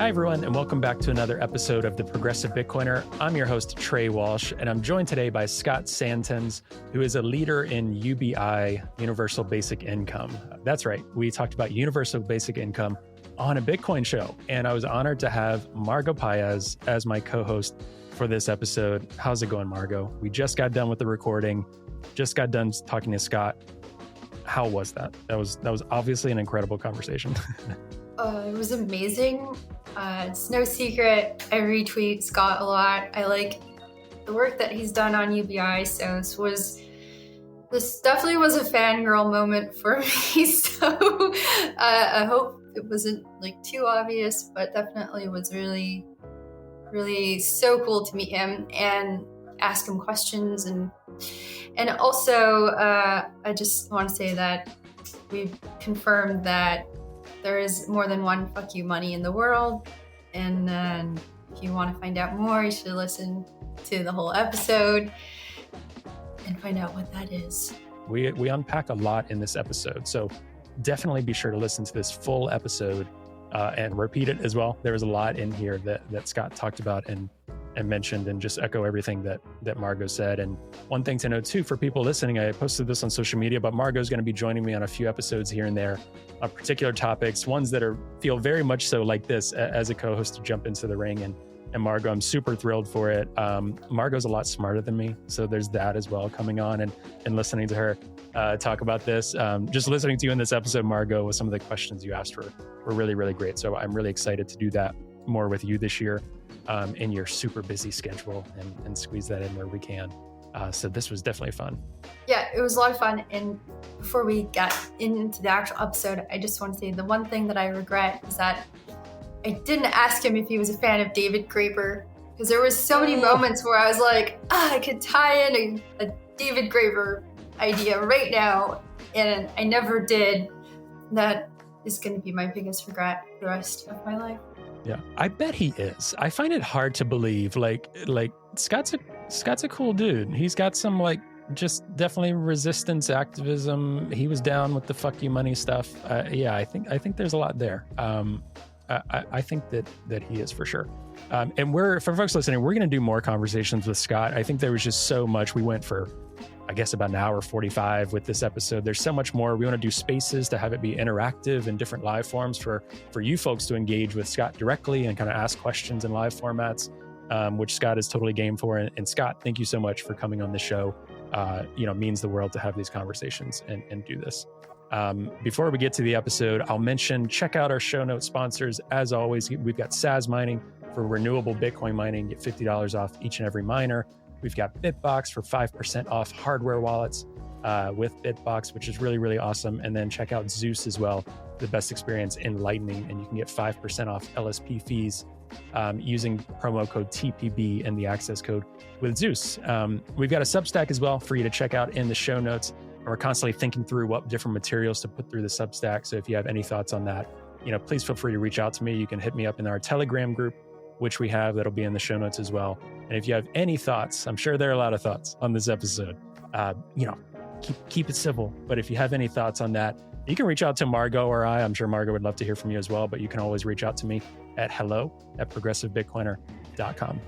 Hi, everyone, and welcome back to another episode of The Progressive Bitcoiner. I'm your host, Trey Walsh, and I'm joined today by Scott Santens, who is a leader in UBI, Universal Basic Income. That's right, we talked about Universal Basic Income on a Bitcoin show, and I was honored to have Margot Paez as my co-host for this episode. How's it going, Margot? We just got done with the recording, just got done talking to Scott. How was that? That was obviously an incredible conversation. It was amazing. It's no secret, I retweet Scott a lot. I like the work that he's done on UBI, so this definitely was a fangirl moment for me. So I hope it wasn't like too obvious, but definitely was really, really so cool to meet him and ask him questions. And also, I just want to say that we've confirmed that there is more than one fuck you money in the world. And if you want to find out more, you should listen to the whole episode and find out what that is. We unpack a lot in this episode, so definitely be sure to listen to this full episode and repeat it as well. There was a lot in here that Scott talked about and mentioned, and just echo everything that Margot said. And one thing to note too, for people listening, I posted this on social media, but Margot is going to be joining me on a few episodes here and there on particular topics, ones that feel very much so like this as a co-host to jump into the ring. And Margot, I'm super thrilled for it. Margot's a lot smarter than me, so there's that as well coming on, and listening to her talk about this. Just listening to you in this episode, Margot, with some of the questions you asked were really, really great. So I'm really excited to do that more with you this year in your super busy schedule and squeeze that in where we can. So this was definitely fun. Yeah, it was a lot of fun. And before we got into the actual episode, I just want to say the one thing that I regret is that I didn't ask him if he was a fan of David Graeber, because there was so many moments where I was like, I could tie in a David Graeber idea right now, and I never did. That is going to be my biggest regret for the rest of my life. Yeah, I bet he is. I find it hard to believe. Like Scott's a cool dude. He's got some just definitely resistance activism. He was down with the fuck you money stuff. Yeah, I think there's a lot there. I think that he is for sure. And for folks listening, we're going to do more conversations with Scott. I think there was just so much. We went for, I guess, about an hour 45 with this episode. There's so much more. We want to do spaces to have it be interactive in different live forms for you folks to engage with Scott directly and kind of ask questions in live formats, which Scott is totally game for. And Scott, thank you so much for coming on the show. Means the world to have these conversations and do this. Before we get to the episode, I'll mention, check out our show note sponsors. As always, we've got Saz Mining for renewable Bitcoin mining. Get $50 off each and every miner. We've got Bitbox for 5% off hardware wallets with Bitbox, which is really, really awesome. And then check out Zeus as well, the best experience in Lightning. And you can get 5% off LSP fees using promo code TPB and the access code with Zeus. We've got a Substack as well for you to check out in the show notes. And we're constantly thinking through what different materials to put through the Substack. So if you have any thoughts on that, please feel free to reach out to me. You can hit me up in our Telegram group, which we have, that'll be in the show notes as well. And if you have any thoughts, I'm sure there are a lot of thoughts on this episode, keep it civil. But if you have any thoughts on that, you can reach out to Margot or I'm sure Margot would love to hear from you as well, but you can always reach out to me at hello@progressivebitcoiner.com.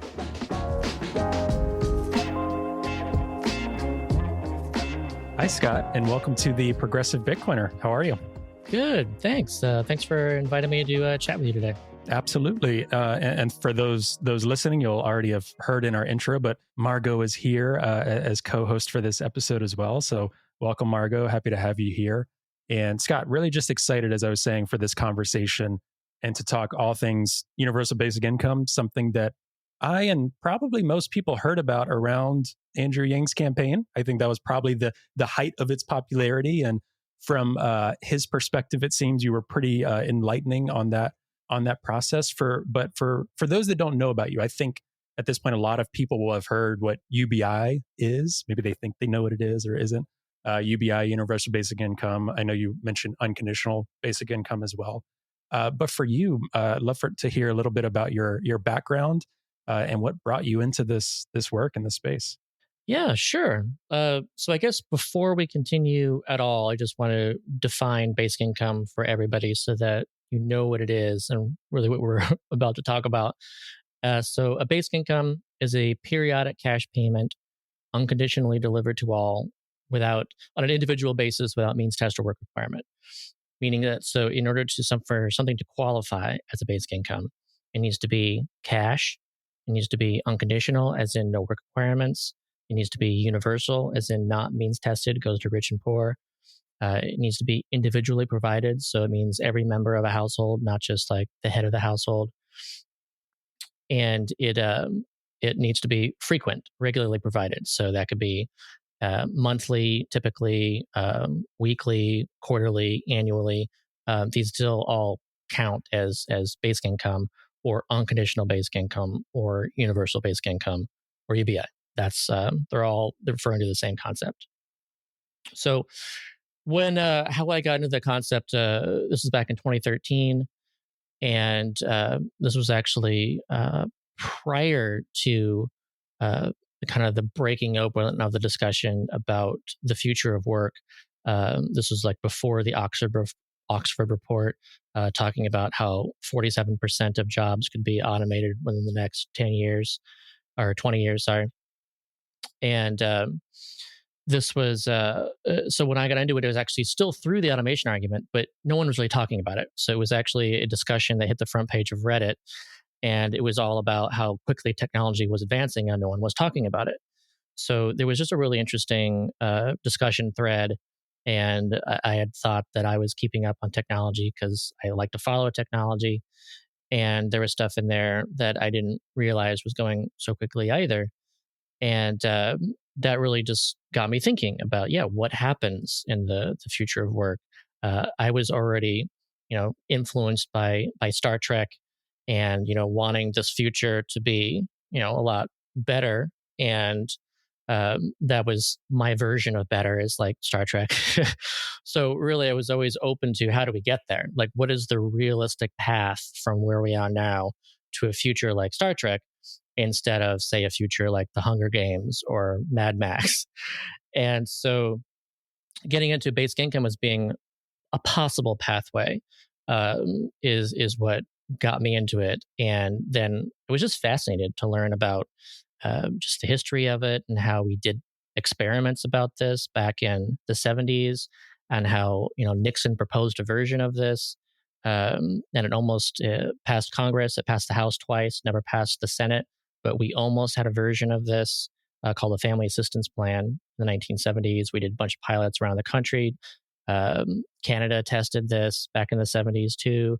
Hi, Scott, and welcome to the Progressive Bitcoiner. How are you? Good, thanks. Thanks for inviting me to chat with you today. Absolutely. And for those listening, you'll already have heard in our intro, but Margot is here as co-host for this episode as well. So welcome, Margot. Happy to have you here. And Scott, really just excited, as I was saying, for this conversation and to talk all things universal basic income, something that I and probably most people heard about around Andrew Yang's campaign. I think that was probably the height of its popularity. And from his perspective, it seems you were pretty enlightening on that process. But for those that don't know about you, I think at this point, a lot of people will have heard what UBI is. Maybe they think they know what it is or isn't. UBI, Universal Basic Income. I know you mentioned unconditional basic income as well. But for you, I'd love to hear a little bit about your background and what brought you into this work in this space. Yeah, sure. So I guess before we continue at all, I just want to define basic income for everybody so that you know what it is and really what we're about to talk about. So a basic income is a periodic cash payment unconditionally delivered to all without on an individual basis without means test or work requirement. Meaning that so in order to for something to qualify as a basic income, it needs to be cash, it needs to be unconditional, as in no work requirements, it needs to be universal, as in not means tested, goes to rich and poor. It needs to be individually provided, so it means every member of a household, not just like the head of the household. And it needs to be frequent, regularly provided. So that could be monthly, typically, weekly, quarterly, annually. These still all count as basic income or unconditional basic income or universal basic income or UBI. That's they're referring to the same concept. So when how I got into the concept, this was back in 2013, and this was actually prior to kind of the breaking open of the discussion about the future of work. This was like before the Oxford report, talking about how 47% of jobs could be automated within the next 10 years or 20 years, sorry. And this was so when I got into it, it was actually still through the automation argument, but no one was really talking about it. So it was actually a discussion that hit the front page of Reddit, and it was all about how quickly technology was advancing, and no one was talking about it. So there was just a really interesting discussion thread, and I had thought that I was keeping up on technology because I like to follow technology, and there was stuff in there that I didn't realize was going so quickly either. And that really just got me thinking about, yeah, what happens in the future of work. I was already, influenced by Star Trek, and wanting this future to be, a lot better. And that was my version of better, is like Star Trek. So really, I was always open to how do we get there? Like, what is the realistic path from where we are now to a future like Star Trek, instead of, say, a future like the Hunger Games or Mad Max. And so getting into basic income as being a possible pathway is what got me into it. And then I was just fascinated to learn about just the history of it and how we did experiments about this back in the 70s, and how Nixon proposed a version of this, and it almost passed Congress. It passed the House twice, never passed the Senate, but we almost had a version of this called the Family Assistance Plan in the 1970s. We did a bunch of pilots around the country. Canada tested this back in the 70s too.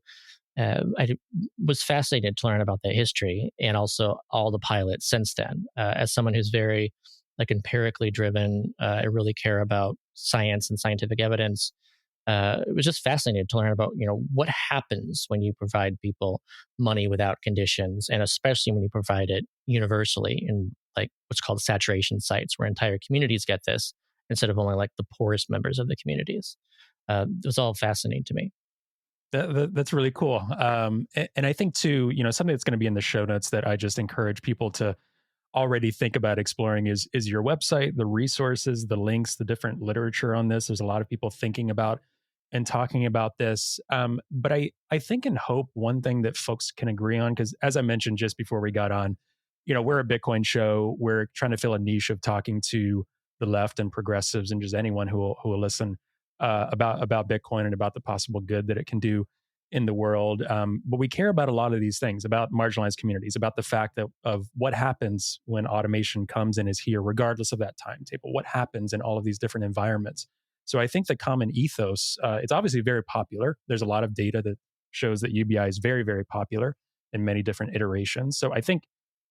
Was fascinated to learn about the history and also all the pilots since then. As someone who's very like empirically driven, I really care about science and scientific evidence. It was just fascinating to learn about what happens when you provide people money without conditions, and especially when you provide it universally in like what's called saturation sites, where entire communities get this instead of only like the poorest members of the communities. It was all fascinating to me. That's really cool. And I think too, something that's going to be in the show notes that I just encourage people to already think about exploring is your website, the resources, the links, the different literature on this. There's a lot of people thinking about and talking about this. But I think and hope one thing that folks can agree on, because as I mentioned just before we got on, we're a Bitcoin show. We're trying to fill a niche of talking to the left and progressives and just anyone who will listen about Bitcoin and about the possible good that it can do in the world. But we care about a lot of these things, about marginalized communities, about the fact that of what happens when automation comes and is here, regardless of that timetable, what happens in all of these different environments. So I think the common ethos, it's obviously very popular. There's a lot of data that shows that UBI is very, very popular in many different iterations. So I think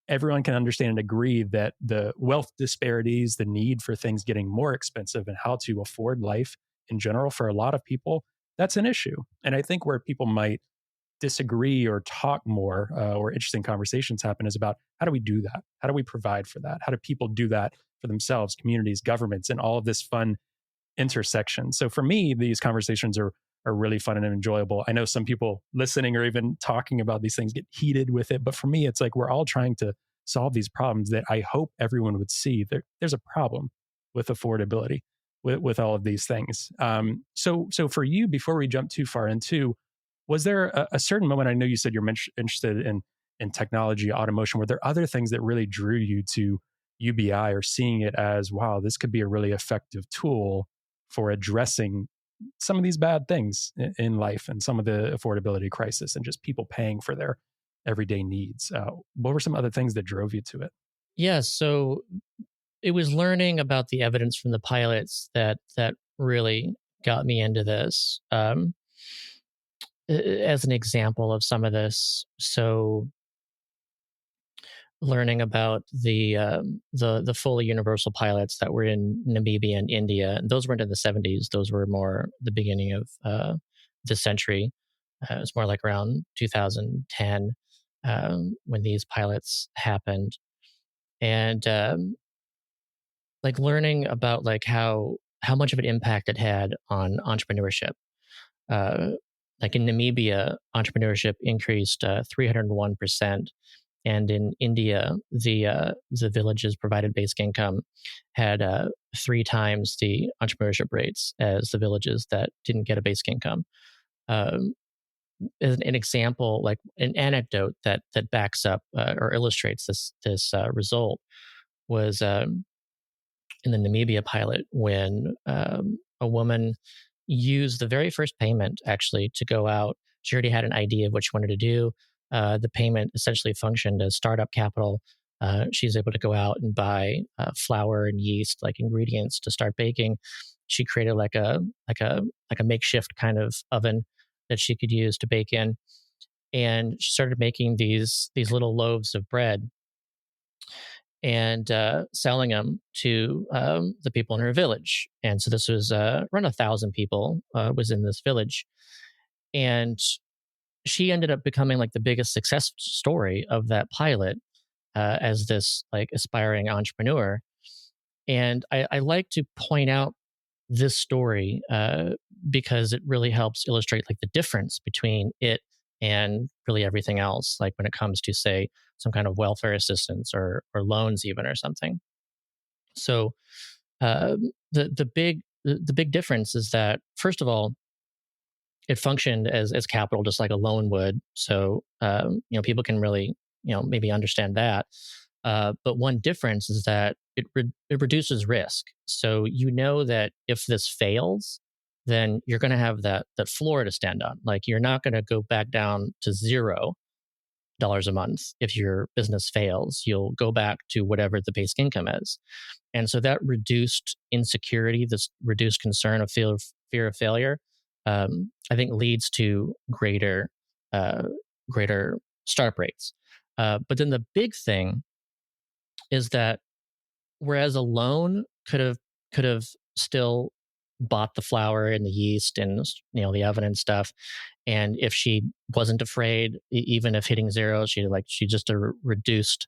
everyone can understand and agree that the wealth disparities, the need for things getting more expensive, and how to afford life in general for a lot of people, that's an issue. And I think where people might disagree or talk more, or interesting conversations happen, is about how do we do that? How do we provide for that? How do people do that for themselves, communities, governments, and all of this fun intersection? So for me, these conversations are really fun and enjoyable. I know some people listening or even talking about these things get heated with it, but for me, it's like we're all trying to solve these problems that I hope everyone would see. There's a problem with affordability with all of these things. So for you, before we jump too far into Was there a certain moment? I know you said you're interested in technology, automation. Were there other things that really drew you to UBI, or seeing it as, wow, this could be a really effective tool for addressing some of these bad things in life and some of the affordability crisis and just people paying for their everyday needs? What were some other things that drove you to it? Yeah, so it was learning about the evidence from the pilots that really got me into this. As an example of some of this, so learning about the fully universal pilots that were in Namibia and India. And those weren't in the 70s. Those were more the beginning of this century. It was more like around 2010 when these pilots happened. And like learning about like how much of an impact it had on entrepreneurship. Uh, like in Namibia, entrepreneurship increased 301%. And in India, the villages provided basic income had 3 times the entrepreneurship rates as the villages that didn't get a basic income. Um, as an example, like an anecdote that backs up or illustrates this result was in the Namibia pilot when a woman used the very first payment actually to go out. She already had an idea of what she wanted to do. The payment essentially functioned as startup capital. She's able to go out and buy flour and yeast, like ingredients to start baking. She created like a makeshift kind of oven that she could use to bake in, and she started making these little loaves of bread and selling them to the people in her village. And so this was around 1,000 people was in this village, and she ended up becoming like the biggest success story of that pilot as this like aspiring entrepreneur. And I like to point out this story because it really helps illustrate like the difference between it and really everything else, like when it comes to say some kind of welfare assistance or loans even or something. So the big difference is that first of all, it functioned as capital just like a loan would. So people can really maybe understand that. But one difference is that it reduces risk. So you know that if this fails, then you're going to have that floor to stand on. Like you're not going to go back down to $0 a month if your business fails. You'll go back to whatever the basic income is. And so that reduced insecurity, this reduced concern of fear of failure, I think leads to uh, greater startup rates. But then the big thing is that whereas a loan could have still bought the flour and the yeast and the oven and stuff, and if she wasn't afraid, even if hitting zero, she just a reduced.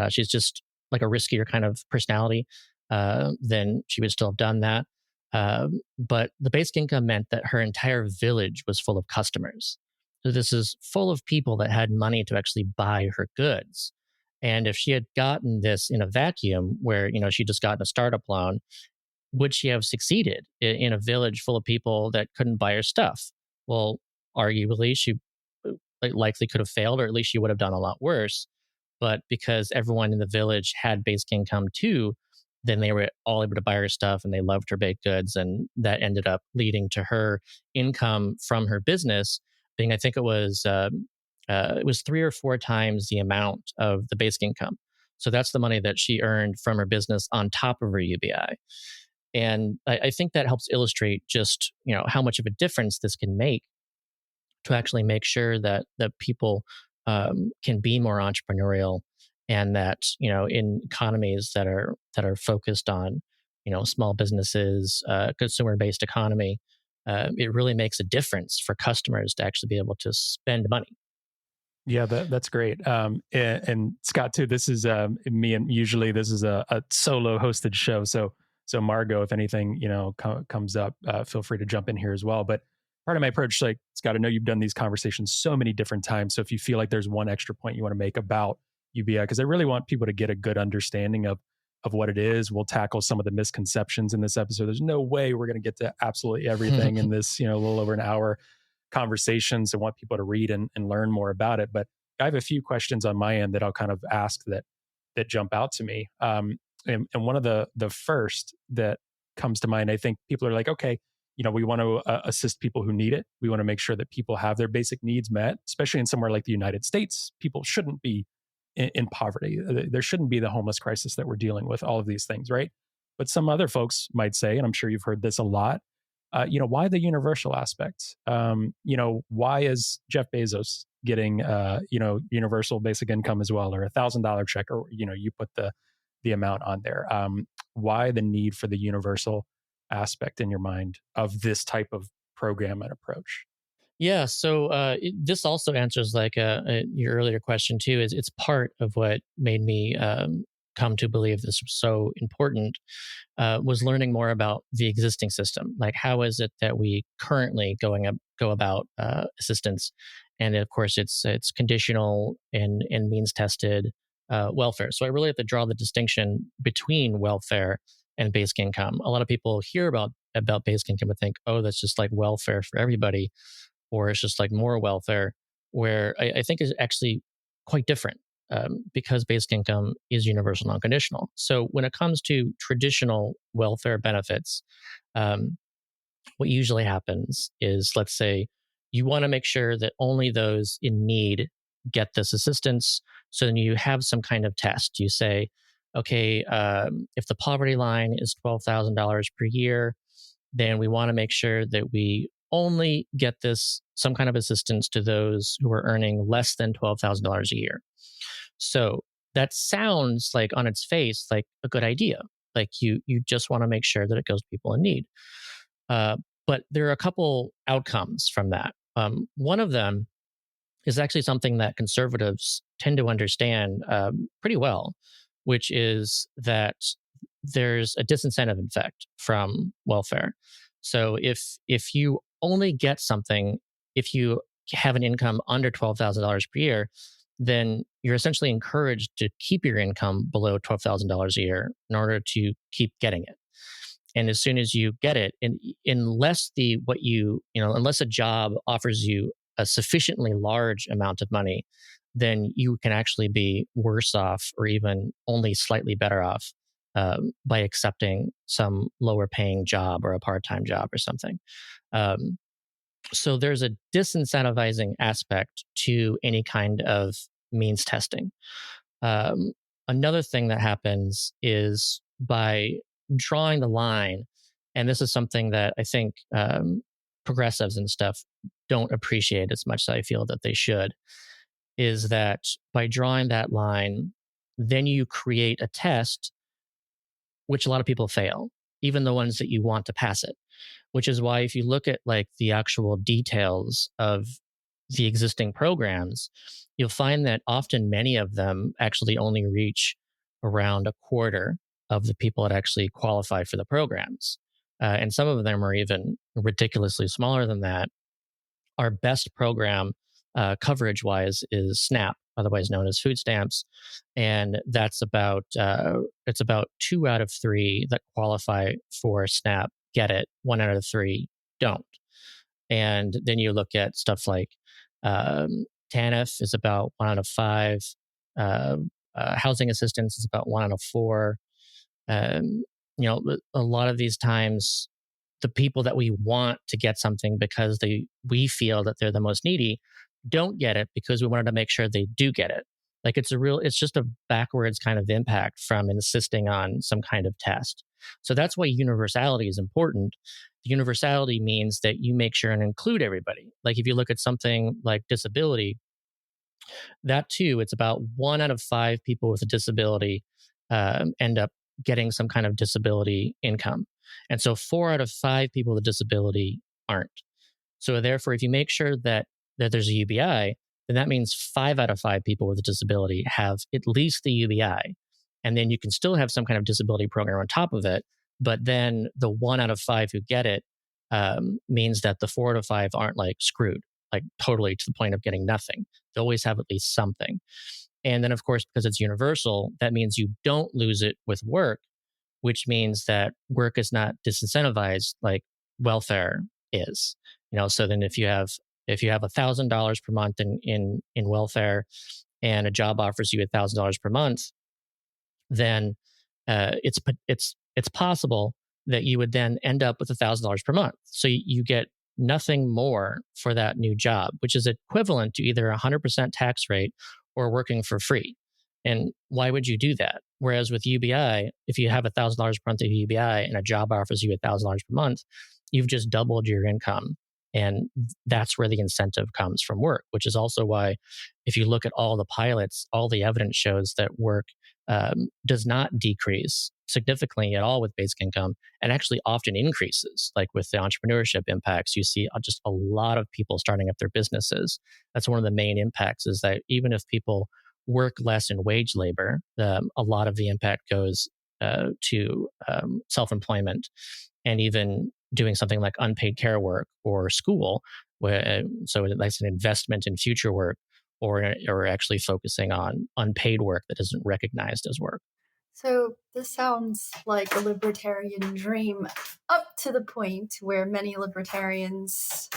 She's just like a riskier kind of personality. Then she would still have done that. But the basic income meant that her entire village was full of customers. So this is full of people that had money to actually buy her goods. And if she had gotten this in a vacuum where, she just gotten a startup loan, would she have succeeded in a village full of people that couldn't buy her stuff? Well, arguably, she likely could have failed, or at least she would have done a lot worse. But because everyone in the village had basic income too, then they were all able to buy her stuff and they loved her baked goods. And that ended up leading to her income from her business being, I think it was 3 or 4 times the amount of the basic income. So that's the money that she earned from her business on top of her UBI. And I think that helps illustrate just, how much of a difference this can make to actually make sure that people can be more entrepreneurial, and that in economies that are focused on small businesses, consumer based economy, it really makes a difference for customers to actually be able to spend money. Yeah, that's great. And Scott too. This is me, and usually this is a solo hosted show. So Margot, if anything comes up, feel free to jump in here as well. But part of my approach, like Scott, I know you've done these conversations so many different times. So if you feel like there's one extra point you want to make about UBI, because I really want people to get a good understanding of what it is. We'll tackle some of the misconceptions in this episode. There's no way we're going to get to absolutely everything in this, a little over an hour conversations and want people to read and learn more about it. But I have a few questions on my end that I'll kind of ask that jump out to me. And one of the first that comes to mind, I think people are like, okay, we want to assist people who need it. We want to make sure that people have their basic needs met, especially in somewhere like the United States. People shouldn't be in poverty. There shouldn't be the homeless crisis that we're dealing with, all of these things, right? But some other folks might say, and I'm sure you've heard this a lot, why the universal aspect? Why is Jeff Bezos getting, universal basic income as well, or $1,000 check, or, you put the amount on there. Why the need for the universal aspect in your mind of this type of program and approach? Yeah, so this also answers like your earlier question too. Is it's part of what made me come to believe this was so important, was learning more about the existing system. Like, how is it that we currently go about assistance? And of course, it's conditional and means tested welfare. So I really have to draw the distinction between welfare and basic income. A lot of people hear about basic income and think, oh, that's just like welfare for everybody, or it's just like more welfare, where I think is actually quite different, because basic income is universal non-conditional. So when it comes to traditional welfare benefits, what usually happens is, let's say you want to make sure that only those in need get this assistance. So then you have some kind of test. You say, okay, if the poverty line is $12,000 per year, then we want to make sure that we only get some kind of assistance to those who are earning less than $12,000 a year. So that sounds like, on its face, like a good idea. Like you just want to make sure that it goes to people in need. But there are a couple outcomes from that. One of them is actually something that conservatives tend to understand pretty well, which is that there's a disincentive effect from welfare. So if you only get something, if you have an income under $12,000 per year, then you're essentially encouraged to keep your income below $12,000 a year in order to keep getting it. And as soon as you get it, unless unless a job offers you a sufficiently large amount of money, then you can actually be worse off, or even only slightly better off, by accepting some lower paying job or a part-time job or something. So there's a disincentivizing aspect to any kind of means testing. Another thing that happens is, by drawing the line, and this is something that I think progressives and stuff don't appreciate as much as I feel that they should, is that by drawing that line, then you create a test which a lot of people fail, even the ones that you want to pass it. Which is why, if you look at like the actual details of the existing programs, you'll find that often many of them actually only reach around a quarter of the people that actually qualify for the programs. And some of them are even ridiculously smaller than that. Our best program, coverage wise, is SNAP, otherwise known as food stamps. And that's it's about 2 out of 3 that qualify for SNAP get it, 1 out of 3 don't. And then you look at stuff like TANF is about 1 out of 5. Housing assistance is about 1 out of 4. A lot of these times, the people that we want to get something because we feel that they're the most needy don't get it, because we wanted to make sure they do get it. Like it's just a backwards kind of impact from insisting on some kind of test. So that's why universality is important. Universality means that you make sure and include everybody. Like if you look at something like disability, that too, it's about 1 out of 5 people with a disability end up getting some kind of disability income. And so 4 out of 5 people with a disability aren't. So therefore, if you make sure that there's a UBI, then that means 5 out of 5 people with a disability have at least the UBI. And then you can still have some kind of disability program on top of it. But then the 1 out of 5 who get it means that the 4 out of 5 aren't like screwed, like totally to the point of getting nothing. They always have at least something. And then, of course, because it's universal, that means you don't lose it with work, which means that work is not disincentivized like welfare is. So then if you have If you have $1,000 per month in welfare, and a job offers you $1,000 per month, then it's possible that you would then end up with $1,000 per month. So you get nothing more for that new job, which is equivalent to either 100% tax rate or working for free. And why would you do that? Whereas with UBI, if you have $1,000 per month of UBI and a job offers you $1,000 per month, you've just doubled your income. And that's where the incentive comes from work, which is also why, if you look at all the pilots, all the evidence shows that work does not decrease significantly at all with basic income, and actually often increases. Like with the entrepreneurship impacts, you see just a lot of people starting up their businesses. That's one of the main impacts, is that even if people work less in wage labor, a lot of the impact goes to self-employment, and even doing something like unpaid care work or school, so that's an investment in future work, or actually focusing on unpaid work that isn't recognized as work. So this sounds like a libertarian dream, up to the point where many libertarians,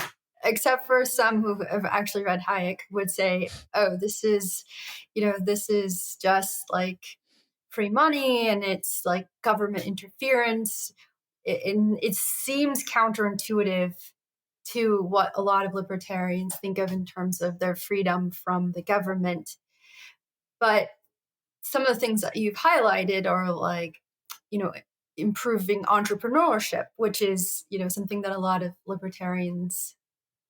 except for some who have actually read Hayek, would say, oh, this is just like free money and it's like government interference. It seems counterintuitive to what a lot of libertarians think of in terms of their freedom from the government. But some of the things that you've highlighted are like, improving entrepreneurship, which is, something that a lot of libertarians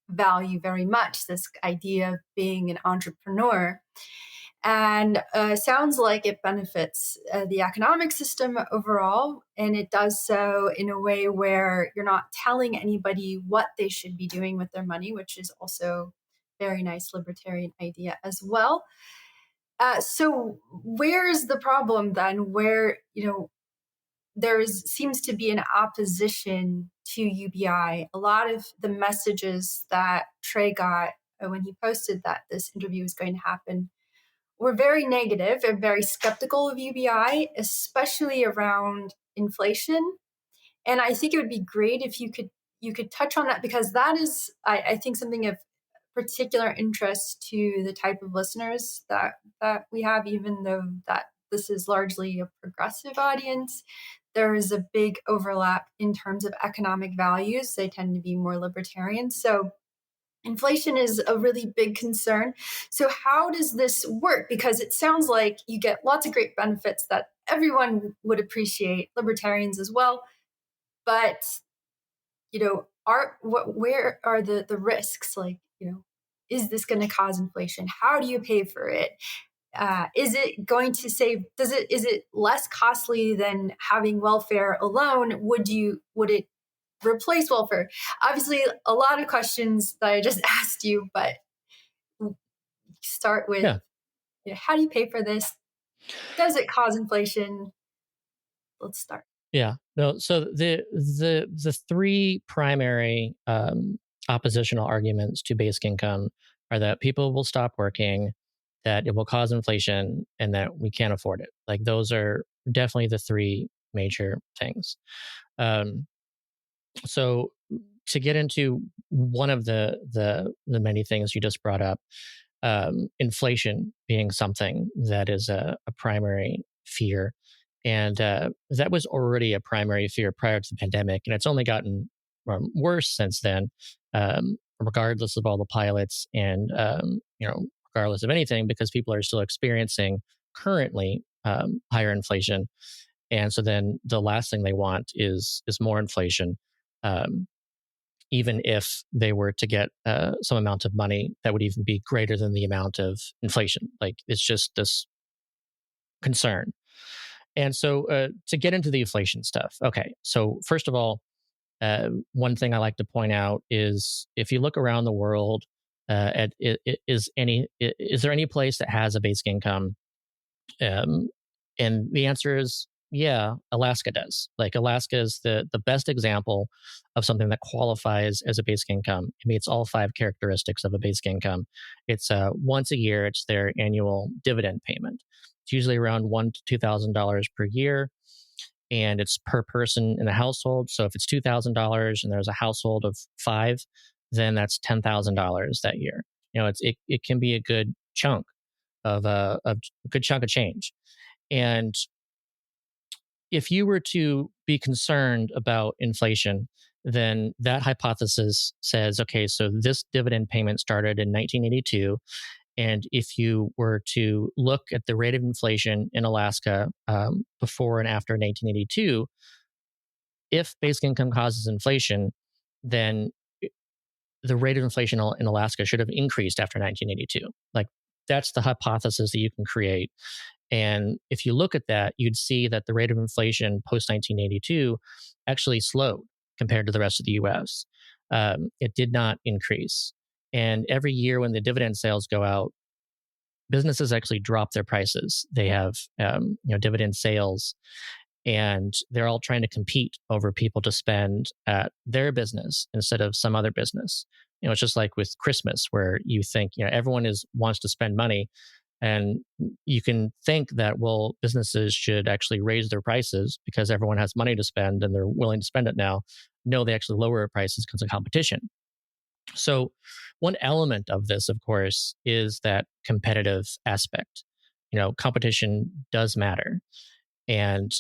value very much, this idea of being an entrepreneur. And sounds like it benefits the economic system overall. And it does so in a way where you're not telling anybody what they should be doing with their money, which is also a very nice libertarian idea as well. So where's the problem then, where, seems to be an opposition to UBI? A lot of the messages that Trey got when he posted that this interview was going to happen were very negative and very skeptical of UBI, especially around inflation. And I think it would be great if you could touch on that, because that is, I think, something of particular interest to the type of listeners that we have, even though that this is largely a progressive audience. There is a big overlap in terms of economic values. They tend to be more libertarian. So inflation is a really big concern. So how does this work? Because it sounds like you get lots of great benefits that everyone would appreciate, libertarians as well. But, where are the risks? Like, is this going to cause inflation? How do you pay for it? Is it going to save? Is it less costly than having welfare alone? Would it replace welfare? Obviously, a lot of questions that I just asked you, but start with, how do you pay for this? Does it cause inflation? Let's start. Yeah. No. So the three primary oppositional arguments to basic income are that people will stop working, that it will cause inflation, and that we can't afford it. Like, those are definitely the three major things. So to get into one of the many things you just brought up, inflation being something that is a primary fear. And that was already a primary fear prior to the pandemic. And it's only gotten worse since then, regardless of all the pilots and, regardless of anything, because people are still experiencing currently higher inflation. And so then the last thing they want is more inflation. Even if they were to get some amount of money that would even be greater than the amount of inflation. Like, it's just this concern. And so to get into the inflation stuff, okay, so first of all, one thing I like to point out is, if you look around the world, is there any place that has a basic income? And the answer is, yeah, Alaska does. Like, Alaska is the best example of something that qualifies as a basic income. It meets all 5 characteristics of a basic income. It's once a year, it's their annual dividend payment. It's usually around $1,000 to $2,000 per year, and it's per person in the household. So if it's $2,000 and there's a household of 5, then that's $10,000 that year. It can be a good chunk of a good chunk of change. And if you were to be concerned about inflation, then that hypothesis says, okay, so this dividend payment started in 1982. And if you were to look at the rate of inflation in Alaska before and after 1982, if basic income causes inflation, then the rate of inflation in Alaska should have increased after 1982. Like, that's the hypothesis that you can create. And if you look at that, you'd see that the rate of inflation post 1982 actually slowed compared to the rest of the US. It did not increase. And every year when the dividend sales go out, businesses actually drop their prices. They have dividend sales, and they're all trying to compete over people to spend at their business instead of some other business. It's just like with Christmas, where you think everyone wants to spend money, and you can think that, well, businesses should actually raise their prices because everyone has money to spend and they're willing to spend it now. No, they actually lower their prices because of competition. So one element of this, of course, is that competitive aspect. Competition does matter. And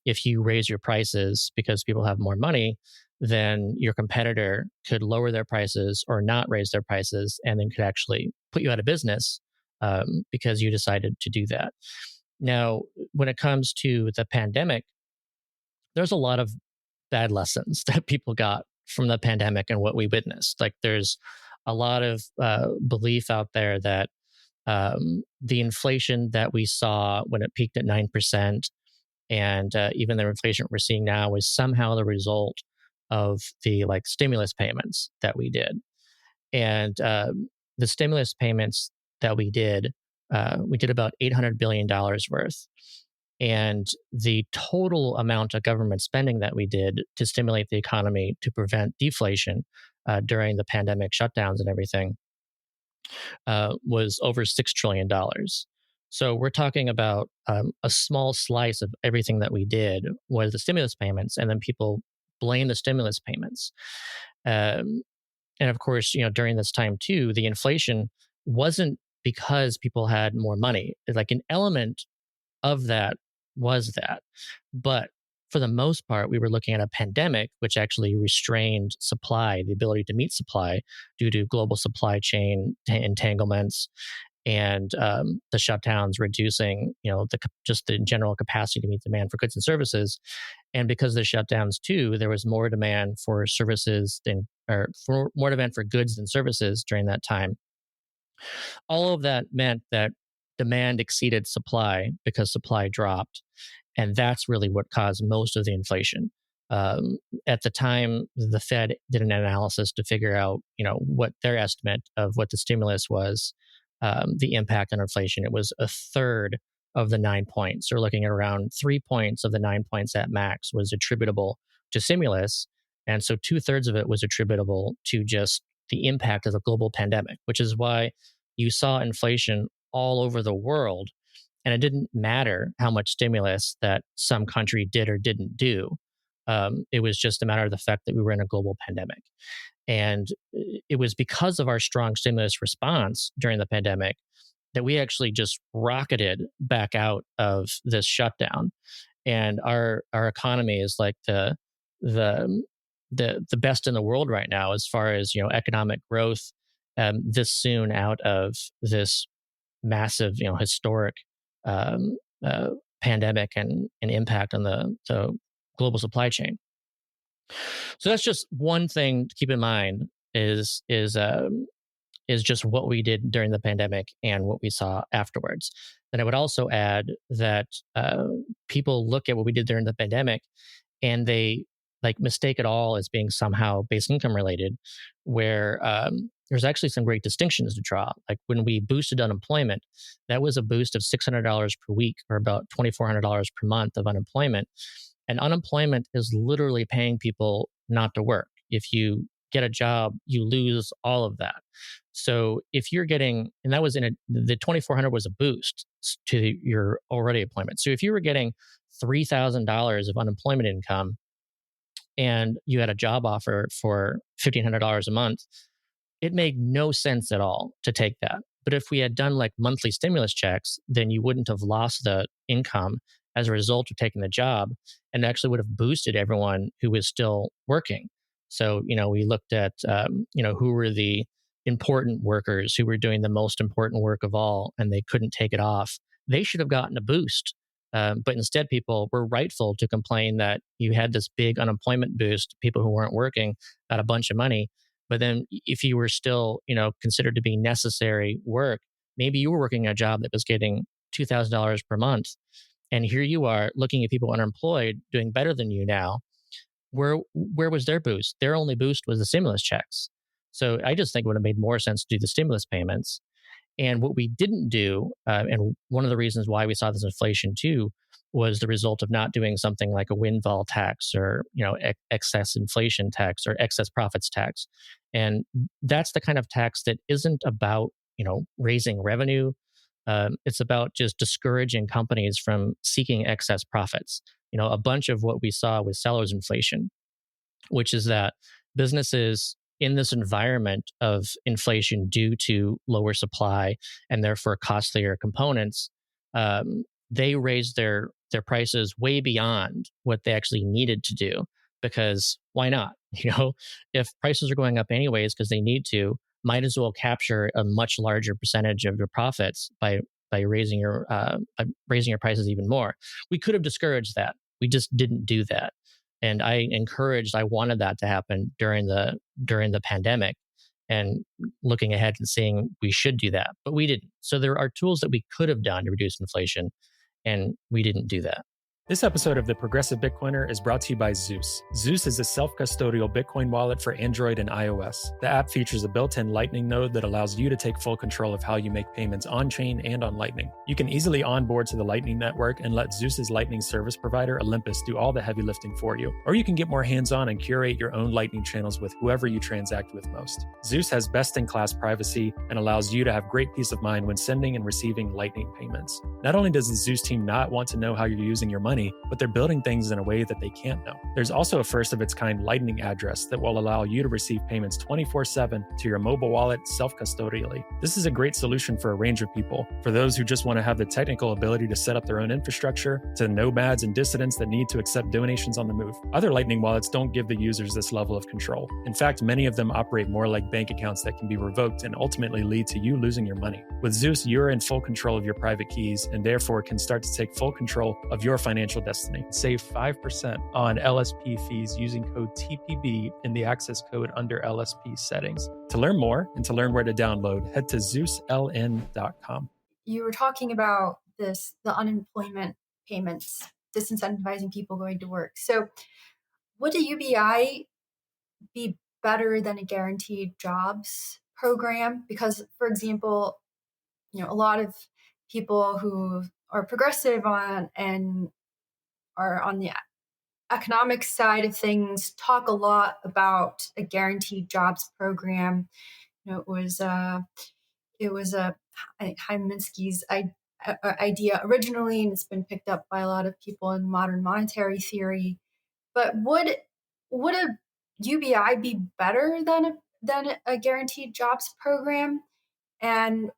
if you raise your prices because people have more money, then your competitor could lower their prices or not raise their prices, and then could actually put you out of business because you decided to do that. Now, when it comes to the pandemic, there's a lot of bad lessons that people got from the pandemic and what we witnessed. Like, there's a lot of belief out there that the inflation that we saw when it peaked at 9%, and even the inflation we're seeing now, is somehow the result of the stimulus payments that we did. And the stimulus payments that we did about $800 billion worth. And the total amount of government spending that we did to stimulate the economy to prevent deflation during the pandemic shutdowns and everything was over $6 trillion. So we're talking about a small slice of everything that we did was the stimulus payments, and then people blame the stimulus payments. And of course, during this time too, the inflation wasn't because people had more money. It's like an element of that was that. But for the most part, we were looking at a pandemic, which actually restrained supply, the ability to meet supply due to global supply chain entanglements and the shutdowns reducing, just the general capacity to meet demand for goods and services. And because of the shutdowns too, there was more demand for services more demand for goods than services during that time. All of that meant that demand exceeded supply because supply dropped. And that's really what caused most of the inflation. At the time, the Fed did an analysis to figure out, what their estimate of what the stimulus was, the impact on inflation. It was a third of the 9 points. They're looking at around 3 points of the 9 points at max was attributable to stimulus. And so 2/3 of it was attributable to just the impact of the global pandemic, which is why you saw inflation all over the world. And it didn't matter how much stimulus that some country did or didn't do. It was just a matter of the fact that we were in a global pandemic. And it was because of our strong stimulus response during the pandemic that we actually just rocketed back out of this shutdown. And our economy is like the best in the world right now as far as economic growth. This soon out of this massive historic pandemic and impact on the global supply chain. So that's just one thing to keep in mind is just what we did during the pandemic and what we saw afterwards. And I would also add that people look at what we did during the pandemic and they mistake it all as being somehow basic income related, where there's actually some great distinctions to draw. Like when we boosted unemployment, that was a boost of $600 per week or about $2,400 per month of unemployment. And unemployment is literally paying people not to work. If you get a job, you lose all of that. So if you're getting, and that was the 2,400 was a boost to your already employment. So if you were getting $3,000 of unemployment income and you had a job offer for $1,500 a month, it made no sense at all to take that. But if we had done like monthly stimulus checks, then you wouldn't have lost the income as a result of taking the job, and actually would have boosted everyone who was still working. So, we looked at, who were the important workers who were doing the most important work of all, and they couldn't take it off. They should have gotten a boost. But instead, people were rightful to complain that you had this big unemployment boost. People who weren't working got a bunch of money. But then if you were still, considered to be necessary work, maybe you were working a job that was getting $2,000 per month. And here you are looking at people unemployed doing better than you now. Where was their boost? Their only boost was the stimulus checks. So I just think it would have made more sense to do the stimulus payments. And what we didn't do, and one of the reasons why we saw this inflation too, was the result of not doing something like a windfall tax or excess inflation tax or excess profits tax. And that's the kind of tax that isn't about raising revenue. It's about just discouraging companies from seeking excess profits. A bunch of what we saw with sellers inflation, which is that businesses in this environment of inflation due to lower supply and therefore costlier components, they raised their prices way beyond what they actually needed to do, because why not? If prices are going up anyways because they need to, might as well capture a much larger percentage of your profits by raising your prices even more. We could have discouraged that. We just didn't do that. And I wanted that to happen during the pandemic, and looking ahead and seeing we should do that, but we didn't. So there are tools that we could have done to reduce inflation, and we didn't do that. This episode of The Progressive Bitcoiner is brought to you by Zeus. Zeus is a self-custodial Bitcoin wallet for Android and iOS. The app features a built-in Lightning node that allows you to take full control of how you make payments on-chain and on Lightning. You can easily onboard to the Lightning network and let Zeus's Lightning service provider, Olympus, do all the heavy lifting for you. Or you can get more hands-on and curate your own Lightning channels with whoever you transact with most. Zeus has best-in-class privacy and allows you to have great peace of mind when sending and receiving Lightning payments. Not only does the Zeus team not want to know how you're using your money, but they're building things in a way that they can't know. There's also a first-of-its-kind Lightning address that will allow you to receive payments 24/7 to your mobile wallet self-custodially. This is a great solution for a range of people, for those who just want to have the technical ability to set up their own infrastructure, to nomads and dissidents that need to accept donations on the move. Other Lightning wallets don't give the users this level of control. In fact, many of them operate more like bank accounts that can be revoked and ultimately lead to you losing your money. With Zeus, you're in full control of your private keys and therefore can start to take full control of your financial destiny. Save 5% on LSP fees using code TPB in the access code under LSP settings. To learn more and to learn where to download, head to ZeusLN.com. You were talking about the unemployment payments, disincentivizing people going to work. So would a UBI be better than a guaranteed jobs program? Because, for example, a lot of people who are progressive and are on the economic side of things talk a lot about a guaranteed jobs program. It was I think Chaim Minsky's idea originally, and it's been picked up by a lot of people in modern monetary theory. But would a UBI be better than a guaranteed jobs program? And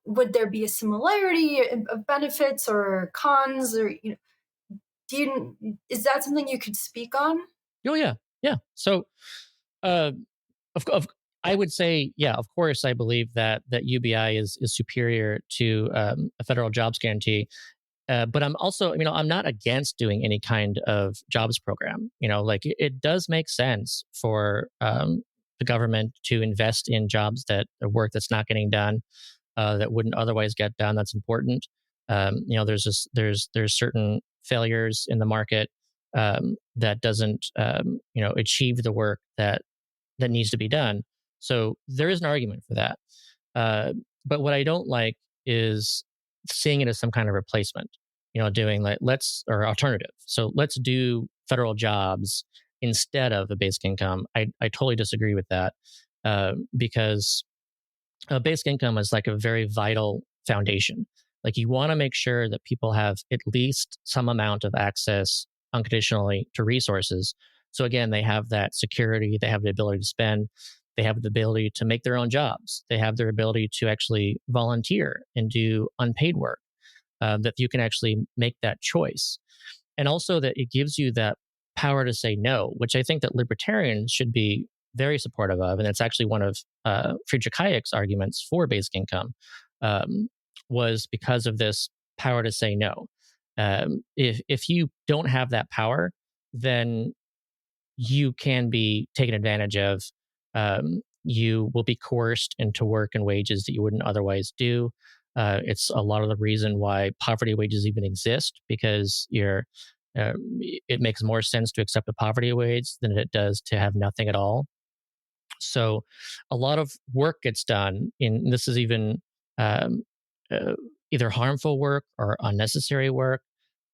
would there be a similarity of benefits or cons, or is that something you could speak on? Oh yeah. So, I would say, yeah, of course, I believe that UBI is superior to a federal jobs guarantee. But I'm also, I'm not against doing any kind of jobs program. It does make sense for the government to invest in jobs work that's not getting done, that wouldn't otherwise get done. That's important. There's certain failures in the market that doesn't achieve the work that needs to be done. So there is an argument for that. But what I don't like is seeing it as some kind of replacement. Doing or alternative. So let's do federal jobs instead of a basic income. I totally disagree with that, because a basic income is like a very vital foundation. Like, you want to make sure that people have at least some amount of access unconditionally to resources. So again, they have that security, they have the ability to spend, they have the ability to make their own jobs, they have their ability to actually volunteer and do unpaid work, that you can actually make that choice. And also that it gives you that power to say no, which I think that libertarians should be very supportive of. And it's actually one of Friedrich Hayek's arguments for basic income, was because of this power to say no. If you don't have that power, then you can be taken advantage of. You will be coerced into work and wages that you wouldn't otherwise do. It's a lot of the reason why poverty wages even exist, because it makes more sense to accept a poverty wage than it does to have nothing at all. So a lot of work gets done in, this is even um, either harmful work or unnecessary work,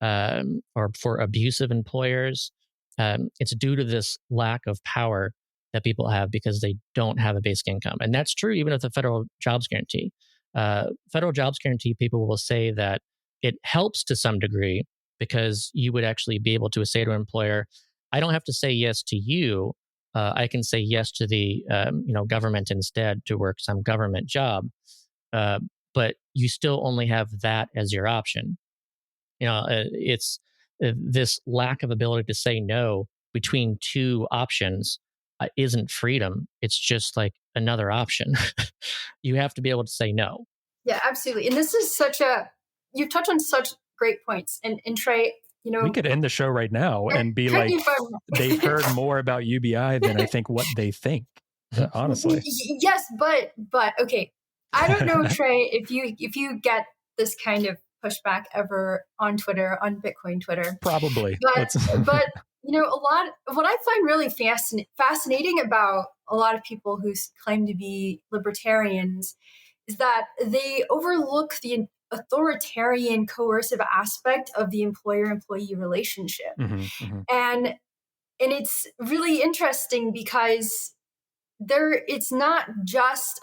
or for abusive employers. It's due to this lack of power that people have because they don't have a basic income. And that's true even with the federal jobs guarantee. Federal jobs guarantee, people will say that it helps to some degree because you would actually be able to say to an employer, I don't have to say yes to you. I can say yes to the government instead to work some government job. But you still only have that as your option. It's this lack of ability to say no between two options isn't freedom. It's just like another option. You have to be able to say no. Yeah, absolutely. And this is you touch on such great points. And Trey, we could end the show right now and be like, they've heard more about UBI than I think what they think. Honestly. Yes, but okay. I don't know, Trey, if you get this kind of pushback ever on Twitter, on Bitcoin Twitter. Probably. But a lot of what I find really fascinating about a lot of people who claim to be libertarians is that they overlook the authoritarian coercive aspect of the employer-employee relationship. And it's really interesting because it's not just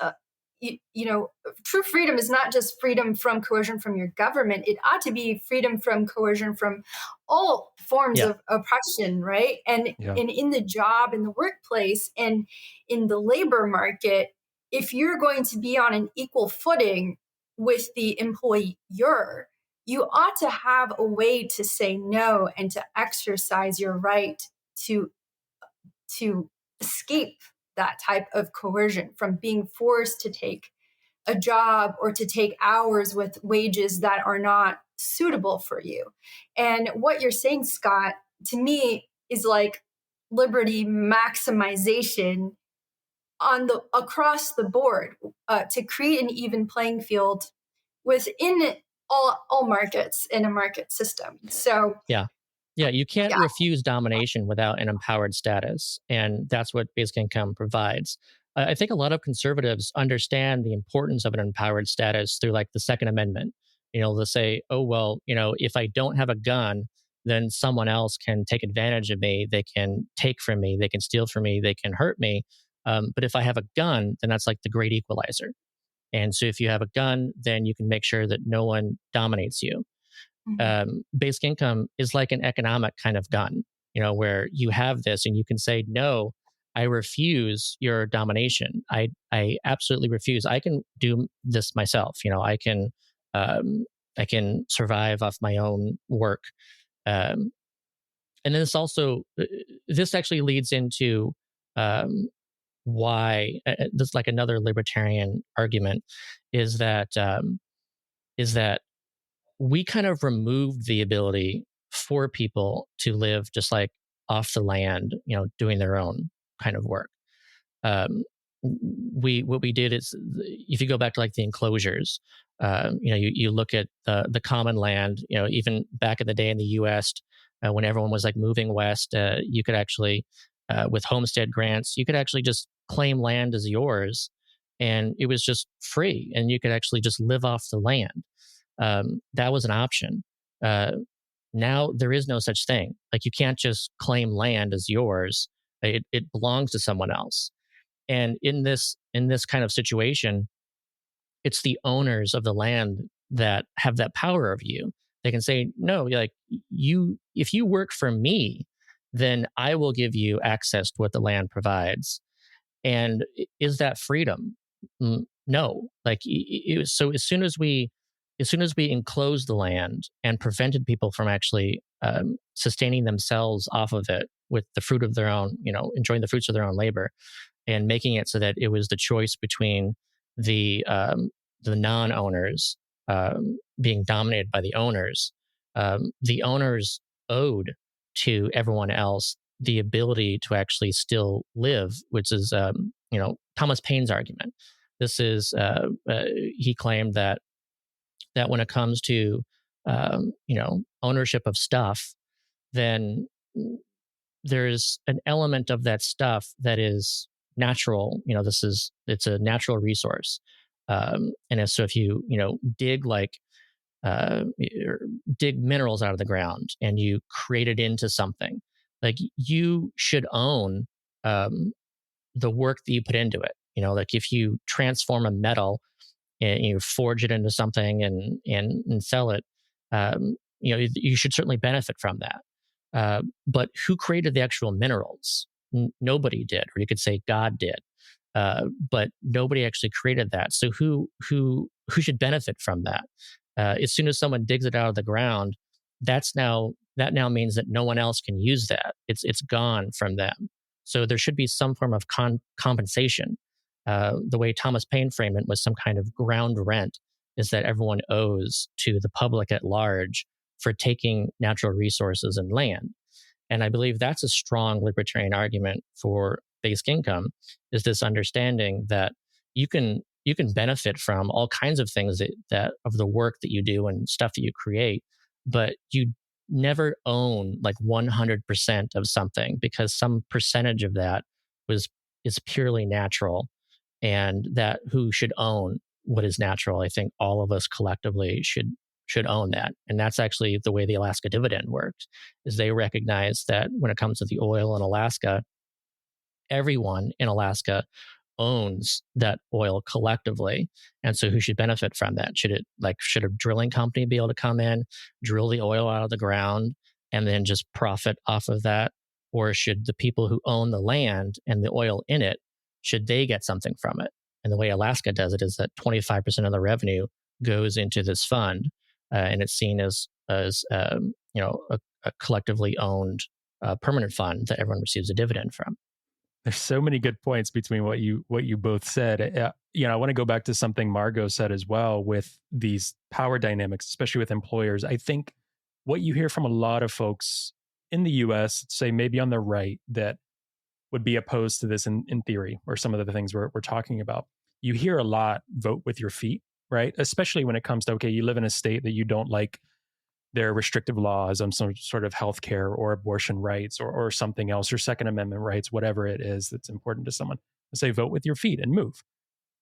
true freedom is not just freedom from coercion from your government. It ought to be freedom from coercion from all forms of oppression, right? And in the job, in the workplace, and in the labor market, if you're going to be on an equal footing with the employer, you ought to have a way to say no and to exercise your right to escape that type of coercion, from being forced to take a job or to take hours with wages that are not suitable for you. And what you're saying, Scott, to me is like liberty maximization across the board, to create an even playing field within all markets in a market system. So you can't refuse domination without an empowered status. And that's what basic income provides. I think a lot of conservatives understand the importance of an empowered status through like the Second Amendment. They'll say, oh, well, if I don't have a gun, then someone else can take advantage of me. They can take from me. They can steal from me. They can hurt me. But if I have a gun, then that's like the great equalizer. And so if you have a gun, then you can make sure that no one dominates you. Basic income is like an economic kind of gun, where you have this and you can say, no, I refuse your domination. I absolutely refuse. I can do this myself. I can survive off my own work. And then this actually leads into why this, like another libertarian argument is that we kind of removed the ability for people to live just like off the land, doing their own kind of work. What we did is, if you go back to like the enclosures, you look at the common land, even back in the day in the U.S., when everyone was like moving west, you could actually, with homestead grants, you could actually just claim land as yours, and it was just free, and you could actually just live off the land. That was an option. Now there is no such thing. Like, you can't just claim land as yours. It belongs to someone else. And in this kind of situation, it's the owners of the land that have that power over you. They can say, no, like if you work for me, then I will give you access to what the land provides. And is that freedom? No. Like so as soon as we enclosed the land and prevented people from actually sustaining themselves off of it with the fruit of their own, enjoying the fruits of their own labor, and making it so that it was the choice between the non-owners being dominated by the owners owed to everyone else the ability to actually still live, which is Thomas Paine's argument. This is he claimed that when it comes to ownership of stuff, then there's an element of that stuff that is natural. It's a natural resource, and so if you dig dig minerals out of the ground and you create it into something, like you should own the work that you put into it. Like if you transform a metal and you forge it into something and sell it, you should certainly benefit from that. But who created the actual minerals? Nobody did, or you could say God did. But nobody actually created that. So who should benefit from that? As soon as someone digs it out of the ground, that now means that no one else can use that. It's gone from them. So there should be some form of compensation. The way Thomas Paine framed it was some kind of ground rent, is that everyone owes to the public at large for taking natural resources and land. And I believe that's a strong libertarian argument for basic income, is this understanding that you can benefit from all kinds of things that of the work that you do and stuff that you create, but you never own like 100% of something, because some percentage of that is purely natural, and that who should own what is natural. I think all of us collectively should own that. And that's actually the way the Alaska dividend works, is they recognize that when it comes to the oil in Alaska, everyone in Alaska owns that oil collectively. And so who should benefit from that? Should a drilling company be able to come in, drill the oil out of the ground, and then just profit off of that? Or should the people who own the land and the oil in it, should they get something from it? And the way Alaska does it is that 25% of the revenue goes into this fund, and it's seen as a collectively owned permanent fund that everyone receives a dividend from. There's so many good points between what you both said. I want to go back to something Margot said as well with these power dynamics, especially with employers. I think what you hear from a lot of folks in the US, say maybe on the right, that would be opposed to this in theory, or some of the things we're talking about. You hear a lot, vote with your feet, right? Especially when it comes to, okay, you live in a state that you don't like their restrictive laws on some sort of healthcare or abortion rights or something else, or Second Amendment rights, whatever it is that's important to someone. Say, vote with your feet and move.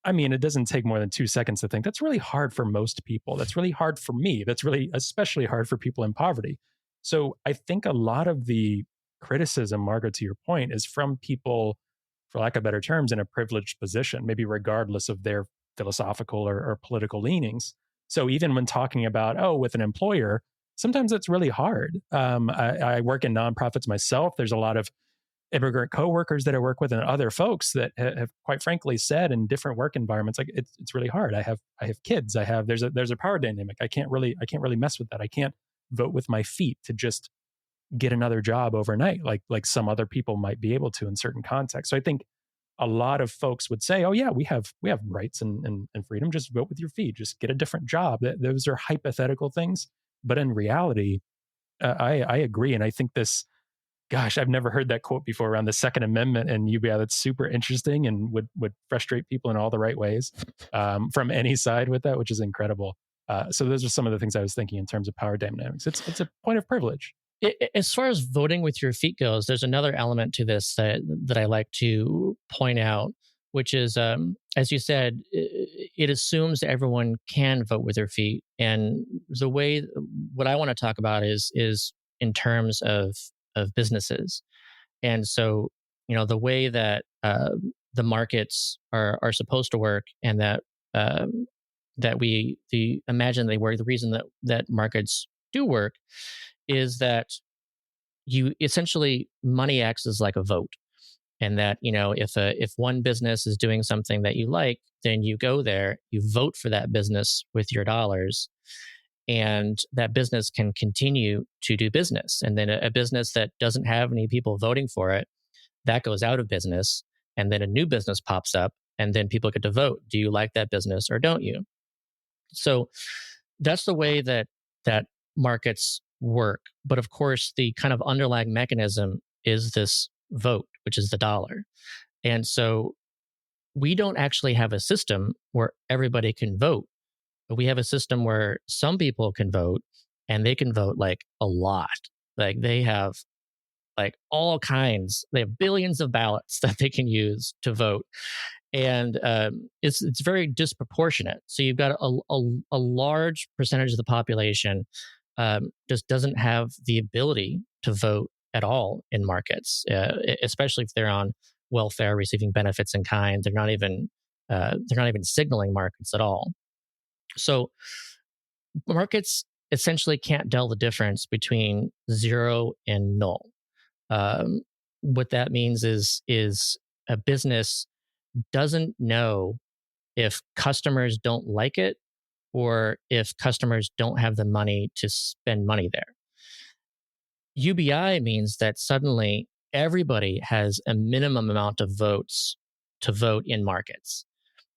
I mean, it doesn't take more than 2 seconds to think. That's really hard for most people. That's really hard for me. That's really especially hard for people in poverty. So I think a lot of the criticism, Margaret, to your point, is from people, for lack of better terms, in a privileged position, maybe regardless of their philosophical or political leanings. So even when talking about, with an employer, sometimes it's really hard. I work in nonprofits myself. There's a lot of immigrant coworkers that I work with and other folks that have quite frankly said in different work environments, like it's really hard. I have kids. There's a power dynamic. I can't really mess with that. I can't vote with my feet to just get another job overnight, like some other people might be able to in certain contexts. So I think a lot of folks would say, oh yeah, we have rights and freedom. Just vote with your feet. Just get a different job. Those are hypothetical things. But in reality, I agree. And I think this, gosh, I've never heard that quote before around the Second Amendment and UBI. That's super interesting and would frustrate people in all the right ways from any side with that, which is incredible. So those are some of the things I was thinking in terms of power dynamics. It's a point of privilege. As far as voting with your feet goes, there's another element to this that I like to point out, which is, as you said, it assumes everyone can vote with their feet. And the way, what I want to talk about is in terms of businesses. And so, the way that the markets are supposed to work, and that we imagine they work, the reason that markets do work is that you essentially money acts as like a vote. And that, if one business is doing something that you like, then you go there, you vote for that business with your dollars, and that business can continue to do business. And then a business that doesn't have any people voting for it, that goes out of business, and then a new business pops up, and then people get to vote. Do you like that business or don't you? So that's the way that markets work. But of course, the kind of underlying mechanism is this vote, which is the dollar. And so we don't actually have a system where everybody can vote. But we have a system where some people can vote, and they can vote like a lot. Like they have like all kinds, they have billions of ballots that they can use to vote. And it's very disproportionate. So you've got a large percentage of the population just doesn't have the ability to vote at all in markets, especially if they're on welfare, receiving benefits in kind. They're not even signaling markets at all. So markets essentially can't tell the difference between zero and null. What that means is a business doesn't know if customers don't like it or if customers don't have the money to spend money there. UBI means that suddenly everybody has a minimum amount of votes to vote in markets.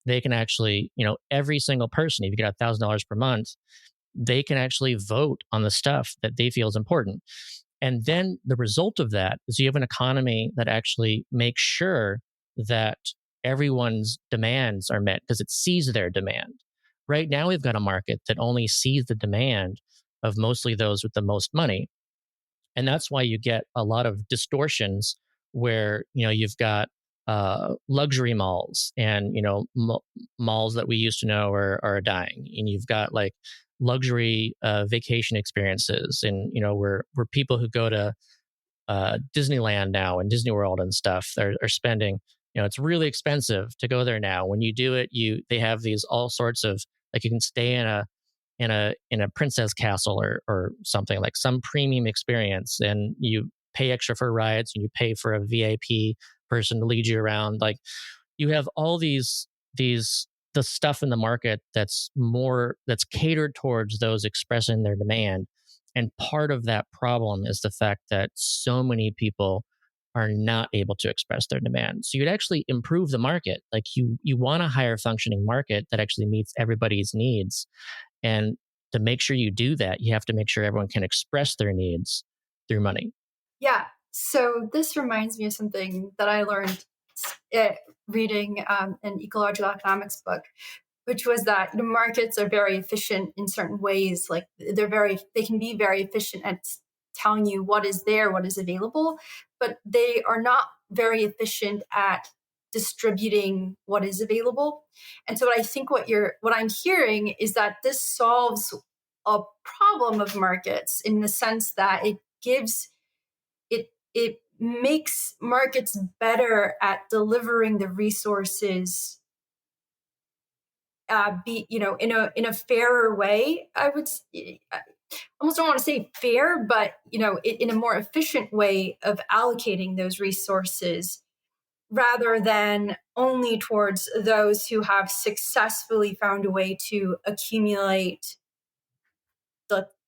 They can actually, every single person, if you get $1,000 per month, they can actually vote on the stuff that they feel is important. And then the result of that is you have an economy that actually makes sure that everyone's demands are met because it sees their demand. Right now, we've got a market that only sees the demand of mostly those with the most money. And that's why you get a lot of distortions where, you've got luxury malls and, malls that we used to know are dying. And you've got like luxury vacation experiences and, where people who go to Disneyland now and Disney World and stuff are spending, it's really expensive to go there now. When you do it, they have these all sorts of, like, you can stay in a princess castle or something, like some premium experience, and you pay extra for rides and you pay for a VIP person to lead you around. Like, you have all the stuff in the market that's catered towards those expressing their demand. And part of that problem is the fact that so many people are not able to express their demand. So you'd actually improve the market. Like, you want a higher functioning market that actually meets everybody's needs. And to make sure you do that, you have to make sure everyone can express their needs through money. Yeah. So this reminds me of something that I learned reading an ecological economics book, which was that the markets are very efficient in certain ways. Like they can be very efficient at telling you what is there, what is available, but they are not very efficient at distributing what is available. And so I think what I'm hearing is that this solves a problem of markets in the sense that it makes markets better at delivering the resources in a fairer way. I almost don't want to say fair, but in a more efficient way of allocating those resources, rather than only towards those who have successfully found a way to accumulate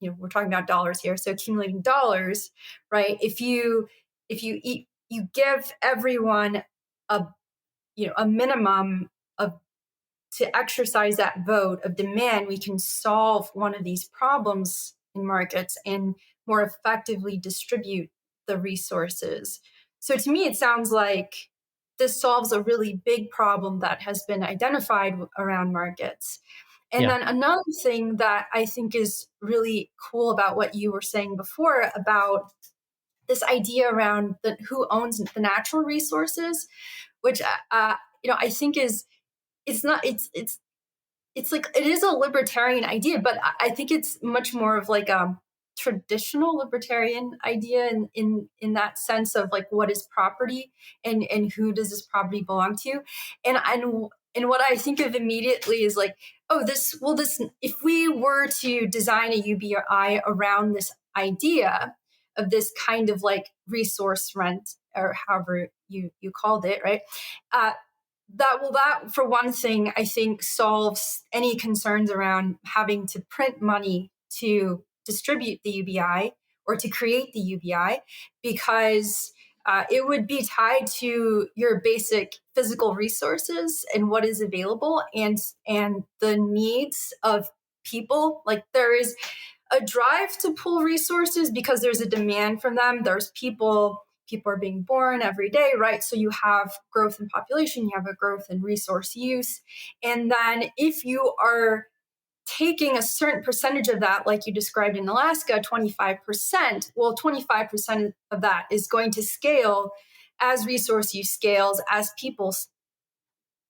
we're talking about dollars here, so accumulating dollars, right? If you give everyone a minimum of to exercise that vote of demand, we can solve one of these problems in markets and more effectively distribute the resources. So to me, it sounds like this solves a really big problem that has been identified around markets. And then another thing that I think is really cool about what you were saying before about this idea around who owns the natural resources, which I think it's like, it is a libertarian idea, but I think it's much more of like traditional libertarian idea in that sense of like what is property and who does this property belong to, and what I think of immediately is like, oh, this if we were to design a UBI around this idea of this kind of like resource rent or however you called it, right? That for one thing, I think solves any concerns around having to print money to distribute the UBI or to create the UBI, because it would be tied to your basic physical resources and what is available and the needs of people. Like there is a drive to pool resources because there's a demand from them. There's people are being born every day, right? So you have growth in population, you have a growth in resource use. And then if you are taking a certain percentage of that, like you described in Alaska, 25%, well, 25% of that is going to scale as resource use scales, as people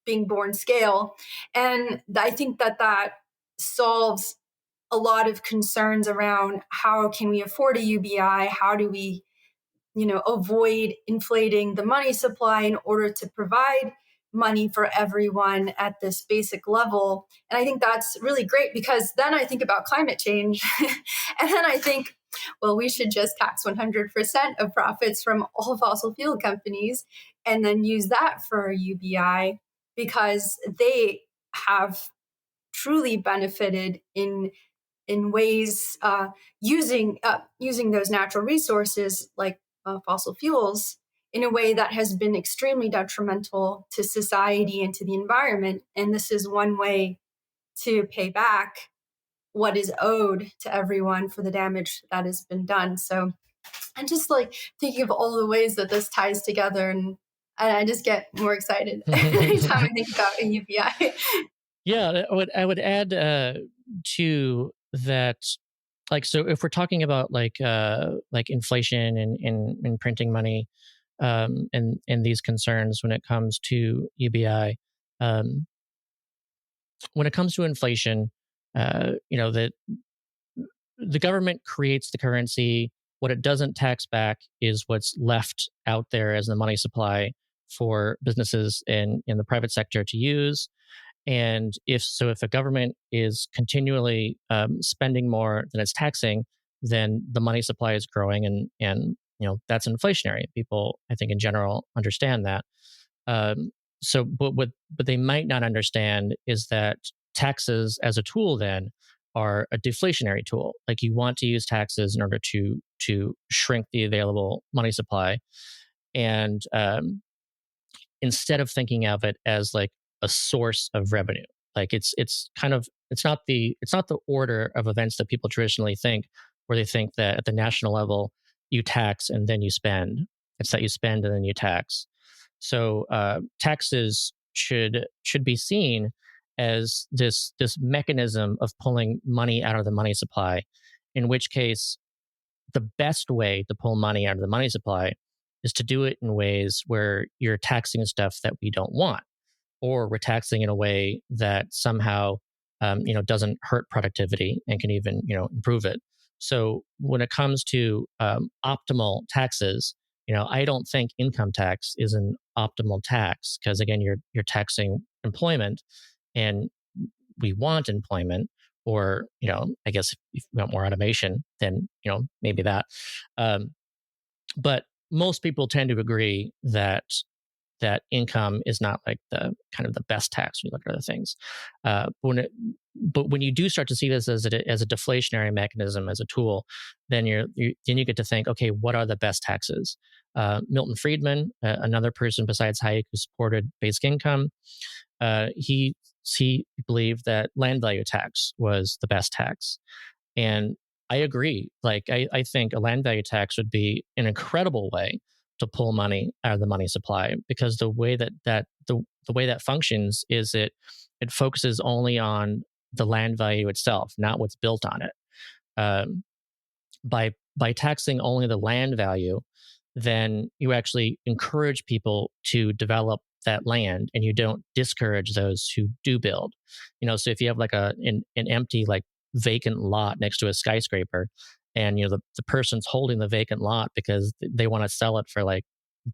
being born scale. And I think that solves a lot of concerns around how can we afford a UBI? How do we, avoid inflating the money supply in order to provide money for everyone at this basic level? And I think that's really great, because then I think about climate change and then I think, well, we should just tax 100% of profits from all fossil fuel companies and then use that for UBI, because they have truly benefited in ways using those natural resources like fossil fuels in a way that has been extremely detrimental to society and to the environment. And this is one way to pay back what is owed to everyone for the damage that has been done. So I'm just like thinking of all the ways that this ties together, and I just get more excited every time I think about a UBI. Yeah, I would add to that, like, so if we're talking about like inflation and printing money, and these concerns when it comes to UBI, when it comes to inflation, that the government creates the currency. What it doesn't tax back is what's left out there as the money supply for businesses in the private sector to use. And if the government is continually spending more than it's taxing, then the money supply is growing, and that's inflationary. People, I think, in general, understand that. But what they might not understand is that taxes as a tool then are a deflationary tool. Like, you want to use taxes in order to shrink the available money supply, and instead of thinking of it as like a source of revenue. Like it's not the order of events that people traditionally think, where they think that at the national level you tax and then you spend. It's that you spend and then you tax. So taxes should be seen as this mechanism of pulling money out of the money supply, in which case the best way to pull money out of the money supply is to do it in ways where you're taxing stuff that we don't want, or we're taxing in a way that somehow doesn't hurt productivity and can even improve it. So when it comes to optimal taxes, I don't think income tax is an optimal tax, because again, you're taxing employment, and we want employment. Or I guess if we want more automation, then maybe that. But most people tend to agree that income is not like the kind of the best tax when you look at other things. But when you do start to see this as a deflationary mechanism, as a tool, then you get to think, okay, what are the best taxes? Milton Friedman, another person besides Hayek who supported basic income, he believed that land value tax was the best tax. And I agree. Like, I think a land value tax would be an incredible way to pull money out of the money supply, because the way the way that functions is it focuses only on the land value itself, not what's built on it. By taxing only the land value, then you actually encourage people to develop that land, and you don't discourage those who do build. So if you have like an empty, like vacant lot next to a skyscraper, and the person's holding the vacant lot because they want to sell it for like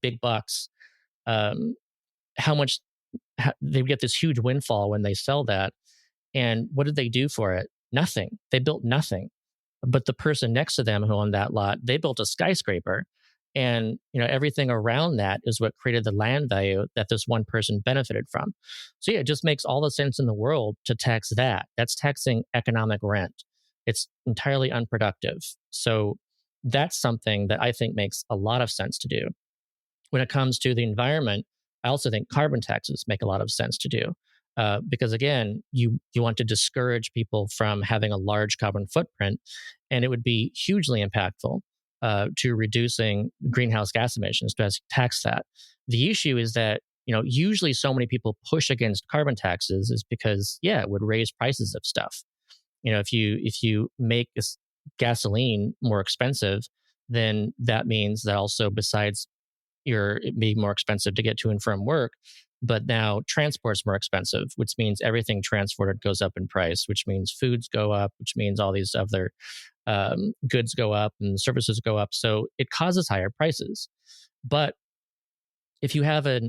big bucks. Um, how much they get this huge windfall when they sell that, and what did they do for it? Nothing. They built nothing. But the person next to them who owned that lot, they built a skyscraper, and everything around that is what created the land value that this one person benefited from. So yeah, it just makes all the sense in the world to tax that. That's taxing economic rent. It's entirely unproductive. So that's something that I think makes a lot of sense to do. When it comes to the environment, I also think carbon taxes make a lot of sense to do, because again, you want to discourage people from having a large carbon footprint, and it would be hugely impactful to reducing greenhouse gas emissions to tax that. The issue is that usually so many people push against carbon taxes is because it would raise prices of stuff. If you make gasoline more expensive, then that means that also besides it may be more expensive to get to and from work, but now transport's more expensive, which means everything transported goes up in price, which means foods go up, which means all these other goods go up and services go up. So it causes higher prices. But if you have a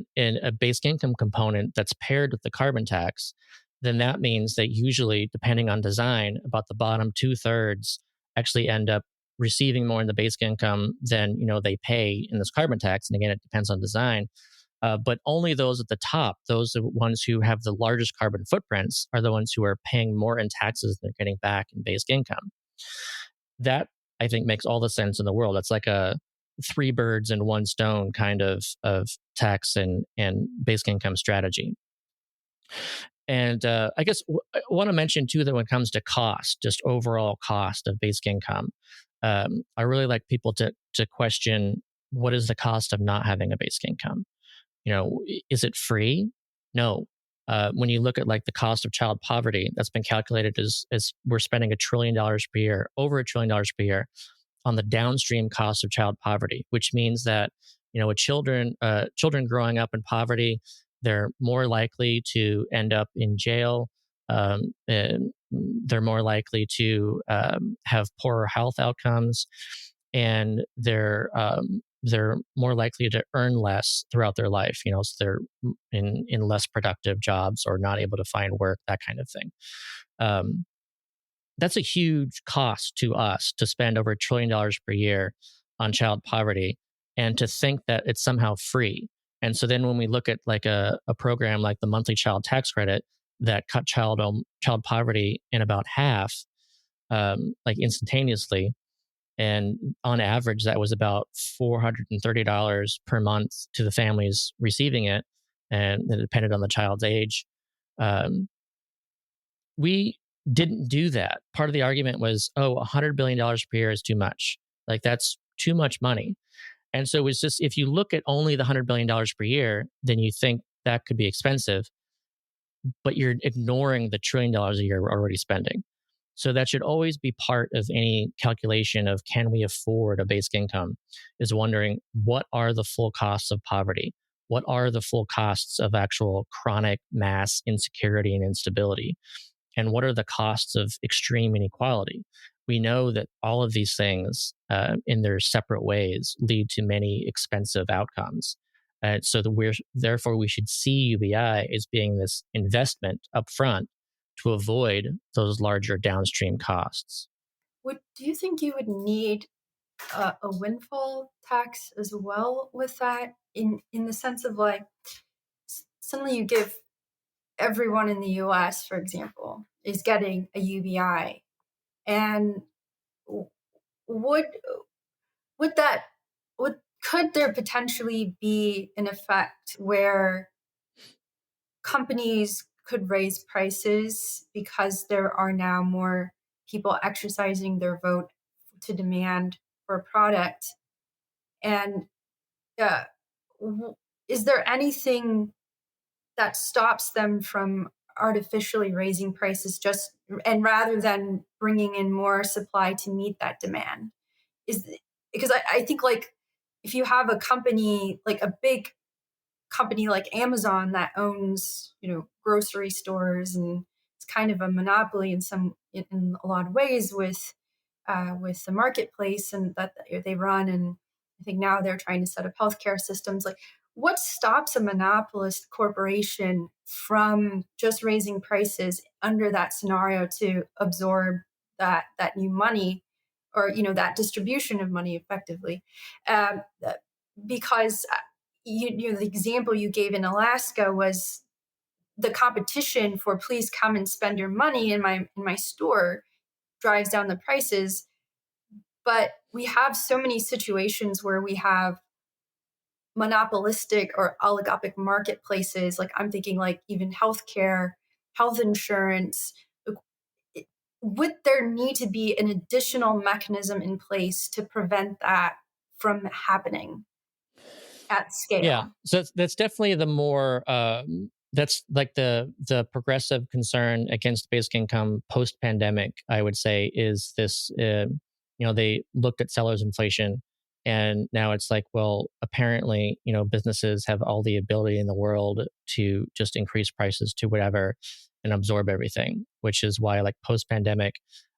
basic income component that's paired with the carbon tax, then that means that usually, depending on design, about the bottom 2/3 actually end up receiving more in the basic income than they pay in this carbon tax. And again, it depends on design. But only those at the top, those are the ones who have the largest carbon footprints, are the ones who are paying more in taxes than they're getting back in basic income. That I think makes all the sense in the world. It's like a three birds and one stone kind of tax and basic income strategy. And I guess I want to mention too that when it comes to cost, just overall cost of basic income, I really like people to question, what is the cost of not having a basic income? Is it free? No. When you look at like the cost of child poverty, that's been calculated as we're spending $1 trillion per year, over $1 trillion per year, on the downstream cost of child poverty, which means that with children growing up in poverty, they're more likely to end up in jail. And they're more likely to have poorer health outcomes, and they're more likely to earn less throughout their life. So they're in less productive jobs or not able to find work, that kind of thing. That's a huge cost to us to spend over $1 trillion per year on child poverty, and to think that it's somehow free. And so then when we look at like a program like the monthly child tax credit that cut child poverty in about half, like instantaneously, and on average that was about $430 per month to the families receiving it, and it depended on the child's age. We didn't do that. Part of the argument was, $100 billion per year is too much. Like, that's too much money. And so it's just, if you look at only the $100 billion per year, then you think that could be expensive, but you're ignoring the $1 trillion a year we're already spending. So that should always be part of any calculation of, can we afford a basic income, is wondering, what are the full costs of poverty? What are the full costs of actual chronic mass insecurity and instability? And what are the costs of extreme inequality? We know that all of these things, in their separate ways, lead to many expensive outcomes. So therefore we should see UBI as being this investment upfront to avoid those larger downstream costs. Do you think you would need a windfall tax as well with that, in the sense of like, suddenly you give everyone in the US, for example, is getting a UBI, and would that could there potentially be an effect where companies could raise prices because there are now more people exercising their vote to demand for a product? And uh, is there anything that stops them from artificially raising prices, and rather than bringing in more supply to meet that demand? Is Because I think, like, if you have a company, like a big company like Amazon that owns grocery stores, and it's kind of a monopoly in a lot of ways, with with the marketplace and that they run. And I think now they're trying to set up healthcare systems. Like, what stops a monopolist corporation from just raising prices under that scenario to absorb that new money, or that distribution of money effectively? Um, because the example you gave in Alaska was the competition for please come and spend your money in my store drives down the prices. But we have so many situations where we have monopolistic or oligopic marketplaces. Like, I'm thinking like even healthcare, health insurance. Would there need to be an additional mechanism in place to prevent that from happening at scale? Yeah, so that's definitely the more that's like the progressive concern against basic income post pandemic. I would say is this. They looked at sellers inflation, and now it's like, well, apparently, businesses have all the ability in the world to just increase prices to whatever and absorb everything, which is why, like, post pandemic,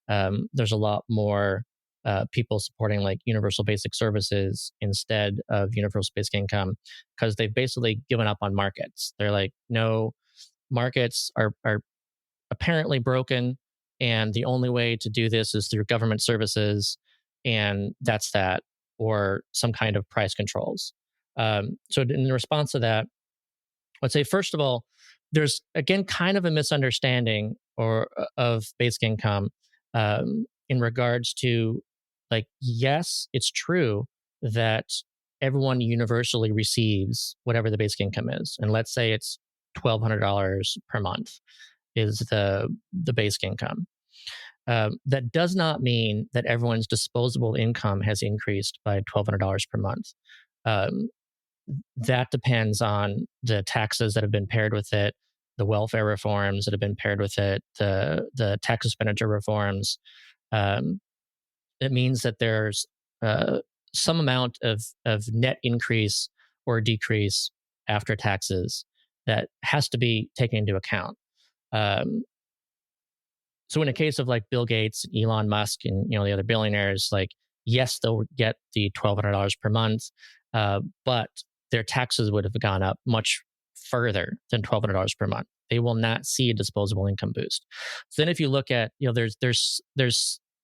there's a lot more people supporting like universal basic services instead of universal basic income, because they've basically given up on markets. They're like, no, markets are apparently broken, and the only way to do this is through government services, and that's that, or some kind of price controls. So in response to that, I'd say, first of all, there's again kind of a misunderstanding of basic income, in regards to, like, yes, it's true that everyone universally receives whatever the basic income is, and let's say it's $1,200 per month is the basic income. That does not mean that everyone's disposable income has increased by $1,200 per month. Um, that depends on the taxes that have been paired with it, the welfare reforms that have been paired with it, the tax expenditure reforms. Um, it means that there's some amount of net increase or decrease after taxes that has to be taken into account. Um, so in a case of like Bill Gates, Elon Musk, and the other billionaires, like, yes, they'll get the $1,200 per month, but their taxes would have gone up much further than $1,200 per month. They will not see a disposable income boost. So then, if you look at, there's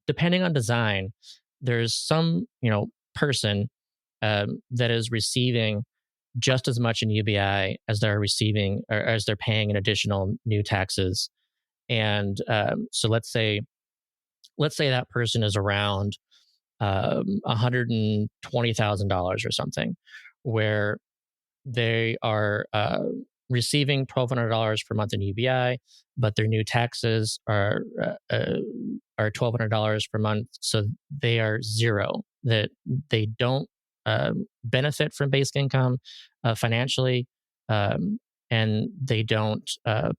depending on design, there's some person that is receiving just as much in UBI as they're receiving, or as they're paying in additional new taxes. And so let's say that person is around $120,000 or something, where they are receiving $1,200 per month in UBI, but their new taxes are $1,200 per month, so they are zero. That they don't benefit from basic income financially, and they don't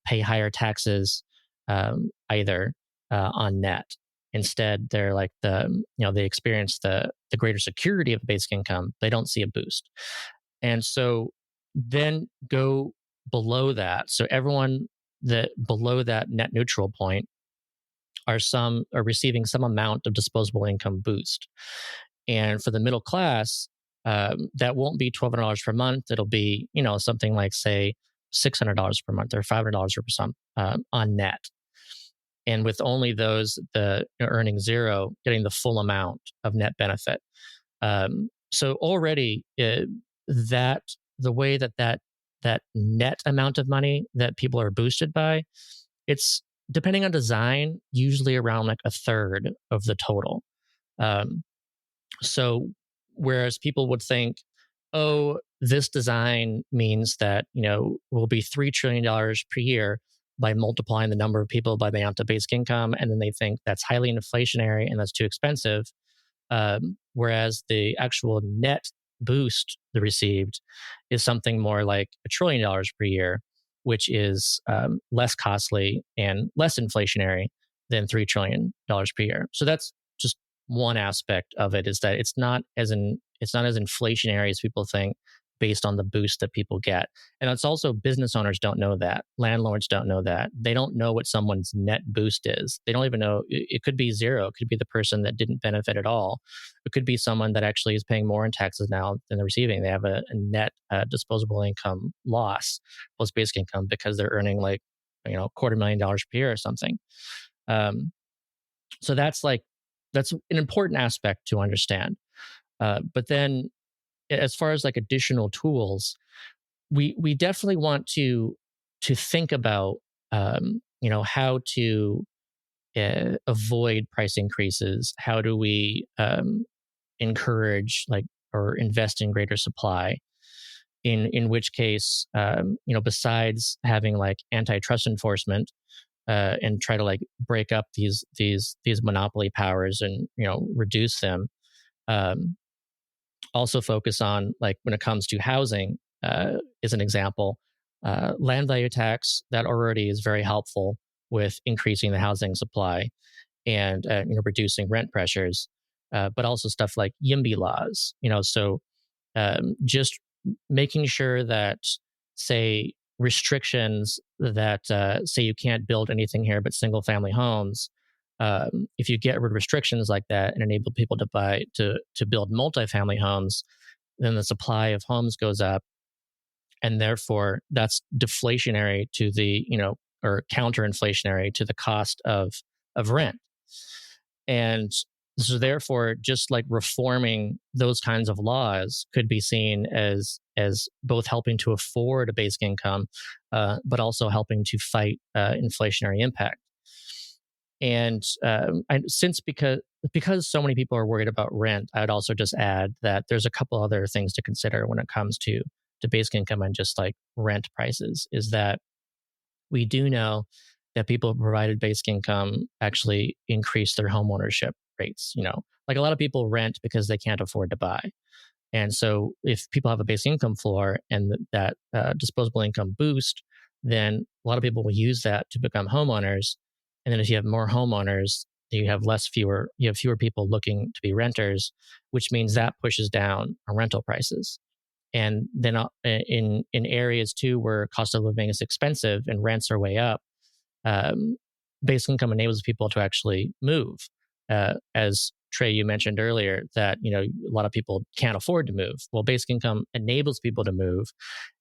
pay higher taxes either on net. Instead, they're like they experience the greater security of basic income. They don't see a boost. And so then go below that. So everyone that below that net neutral point are receiving some amount of disposable income boost. And for the middle class, that won't be $1,200 per month. It'll be something like, say, $600 per month or $500 per month on net. And with only those earning zero getting the full amount of net benefit. So already that the way that net amount of money that people are boosted by, it's depending on design, usually around like a third of the total. So whereas people would think, oh, this design means that will be $3 trillion per year by multiplying the number of people by the amount of basic income, and then they think that's highly inflationary and that's too expensive. Whereas the actual net boost they received is something more like $1 trillion per year, which is less costly and less inflationary than $3 trillion per year. So that's just one aspect of it, is that it's not as inflationary as people think. based on the boost that people get. And it's also business owners don't know that. Landlords don't know that. They don't know what someone's net boost is. They don't even know. It could be zero. It could be the person that didn't benefit at all. It could be someone that actually is paying more in taxes now than they're receiving. They have a net disposable income loss, post basic income, because they're earning like, $250,000 per year or something. So that's an important aspect to understand. But then, as far as like additional tools, we definitely want to think about how to avoid price increases. How do we encourage or invest in greater supply? In which case, besides having like antitrust enforcement and try to like break up these monopoly powers and reduce them. Also focus on, like, when it comes to housing, as an example, land value tax that already is very helpful with increasing the housing supply and reducing rent pressures, but also stuff like YIMBY laws. So just making sure that, say, restrictions that say you can't build anything here but single family homes. If you get rid of restrictions like that and enable people to build multifamily homes, then the supply of homes goes up, and therefore that's deflationary to the or counterinflationary to the cost of rent. And so therefore, just like reforming those kinds of laws could be seen as both helping to afford a basic income, but also helping to fight inflationary impact. And because so many people are worried about rent, I'd also just add that there's a couple other things to consider when it comes to basic income and just like rent prices. Is that we do know that people who provided basic income actually increase their home ownership rates. Like, a lot of people rent because they can't afford to buy. And so if people have a basic income floor and that disposable income boost, then a lot of people will use that to become homeowners. And then if you have more homeowners, you have fewer people looking to be renters, which means that pushes down on rental prices. And then in areas too where cost of living is expensive and rents are way up, basic income enables people to actually move. As Trey, you mentioned earlier, that a lot of people can't afford to move. Well, basic income enables people to move,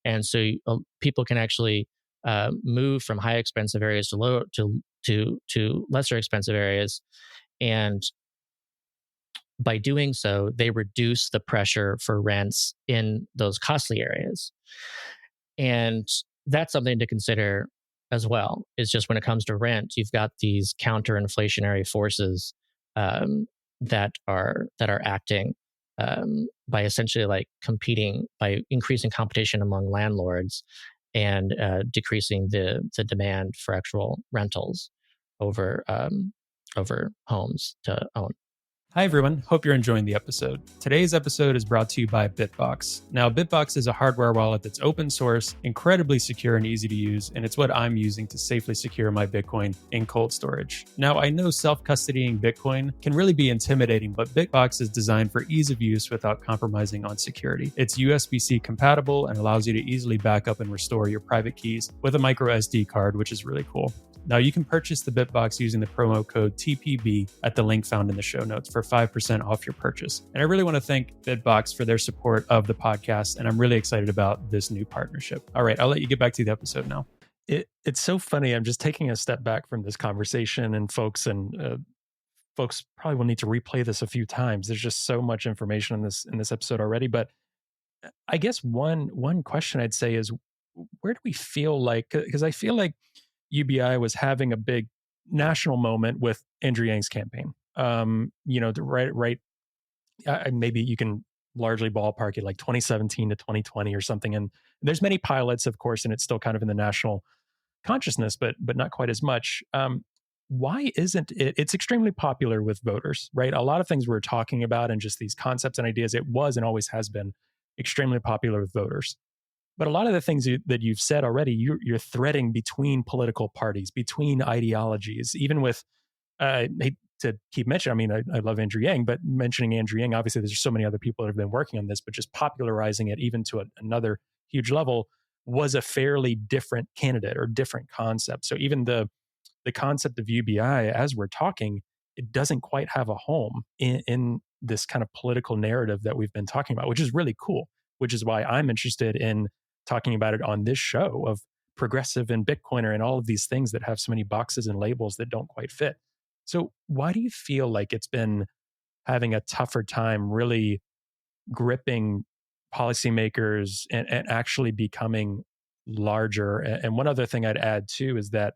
and so people can actually move from high expensive areas to lesser expensive areas, and by doing so, they reduce the pressure for rents in those costly areas. And that's something to consider as well. Is just when it comes to rent, you've got these counter-inflationary forces that are acting by essentially like competing, by increasing competition among landlords and decreasing the demand for actual rentals over homes to own. Hi, everyone. Hope you're enjoying the episode. Today's episode is brought to you by Bitbox. Now, Bitbox is a hardware wallet that's open source, incredibly secure and easy to use, and it's what I'm using to safely secure my Bitcoin in cold storage. Now, I know self-custodying Bitcoin can really be intimidating, but Bitbox is designed for ease of use without compromising on security. It's USB-C compatible and allows you to easily back up and restore your private keys with a micro SD card, which is really cool. Now, you can purchase the Bitbox using the promo code TPB at the link found in the show notes for 5% off your purchase. And I really want to thank Bitbox for their support of the podcast, and I'm really excited about this new partnership. All right, I'll let you get back to the episode now. It's so funny. I'm just taking a step back from this conversation, and folks probably will need to replay this a few times. There's just so much information in this episode already. But I guess one question I'd say is, where do we feel like, because I feel like UBI was having a big national moment with Andrew Yang's campaign. Maybe you can largely ballpark it like 2017 to 2020 or something. And there's many pilots, of course, and it's still kind of in the national consciousness, but not quite as much. Why isn't it? It's extremely popular with voters, right? A lot of things we're talking about and just these concepts and ideas, it was and always has been extremely popular with voters. But a lot of the things that you've said already, you're threading between political parties, between ideologies, even with, I hate to keep mentioning, I mean, I love Andrew Yang, but mentioning Andrew Yang, obviously there's so many other people that have been working on this, but just popularizing it even to another huge level was a fairly different candidate or different concept. So even the concept of UBI, as we're talking, it doesn't quite have a home in this kind of political narrative that we've been talking about, which is really cool, which is why I'm interested in talking about it on this show of progressive and Bitcoiner and all of these things that have so many boxes and labels that don't quite fit. So why do you feel like it's been having a tougher time really gripping policymakers and actually becoming larger? And one other thing I'd add too is that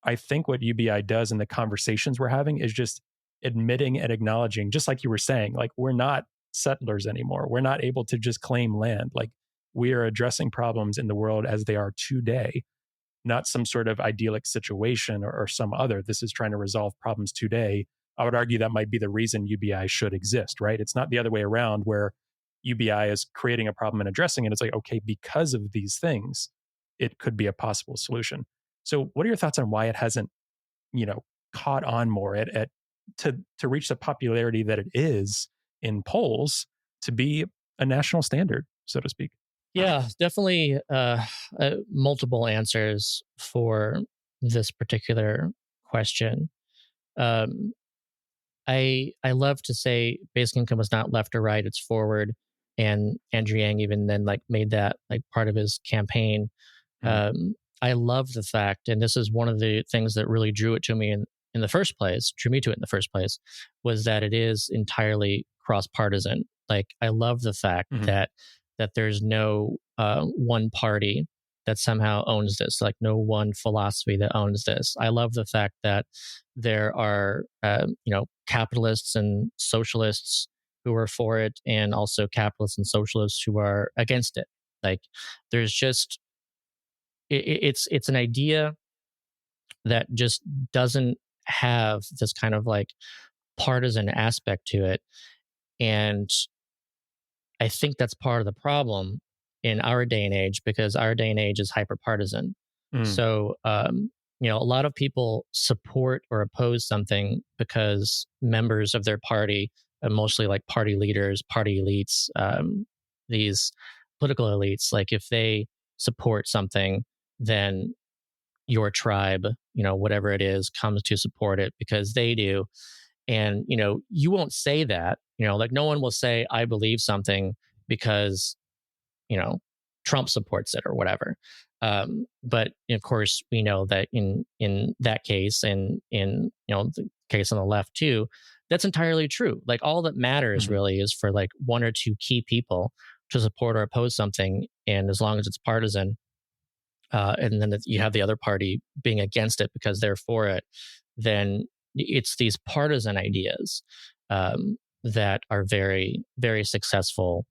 I think what UBI does in the conversations we're having is just admitting and acknowledging, just like you were saying, like we're not settlers anymore. We're not able to just claim land. Like we are addressing problems in the world as they are today, not some sort of idyllic situation or some other. This is trying to resolve problems today. I would argue that might be the reason UBI should exist, right? It's not the other way around where UBI is creating a problem and addressing it. It's like, okay, because of these things, it could be a possible solution. So what are your thoughts on why it hasn't, caught on more to reach the popularity that it is in polls to be a national standard, so to speak? Yeah, definitely multiple answers for this particular question. Um, I love to say basic income was not left or right; it's forward. And Andrew Yang even then like made that like part of his campaign. I love the fact, and this is one of the things that really drew it to me in the first place, drew me to it in the first place, was that it is entirely cross partisan. Like I love the fact that there's no one party that somehow owns this, like no one philosophy that owns this. I love the fact that there are capitalists and socialists who are for it, and also capitalists and socialists who are against it. Like there's just it's an idea that just doesn't have this kind of like partisan aspect to it. And I think that's part of the problem in our day and age, because our day and age is hyper partisan. So, a lot of people support or oppose something because members of their party, mostly like party leaders, party elites, these political elites, like if they support something, then your tribe, whatever it is, comes to support it because they do. And, you won't say that, like no one will say, I believe something because, Trump supports it or whatever. But of course, we know that in that case, and in the case on the left too, that's entirely true. Like all that matters really is for like one or two key people to support or oppose something, and as long as it's partisan, and then you have the other party being against it because they're for it, then it's these partisan ideas that are very, very successful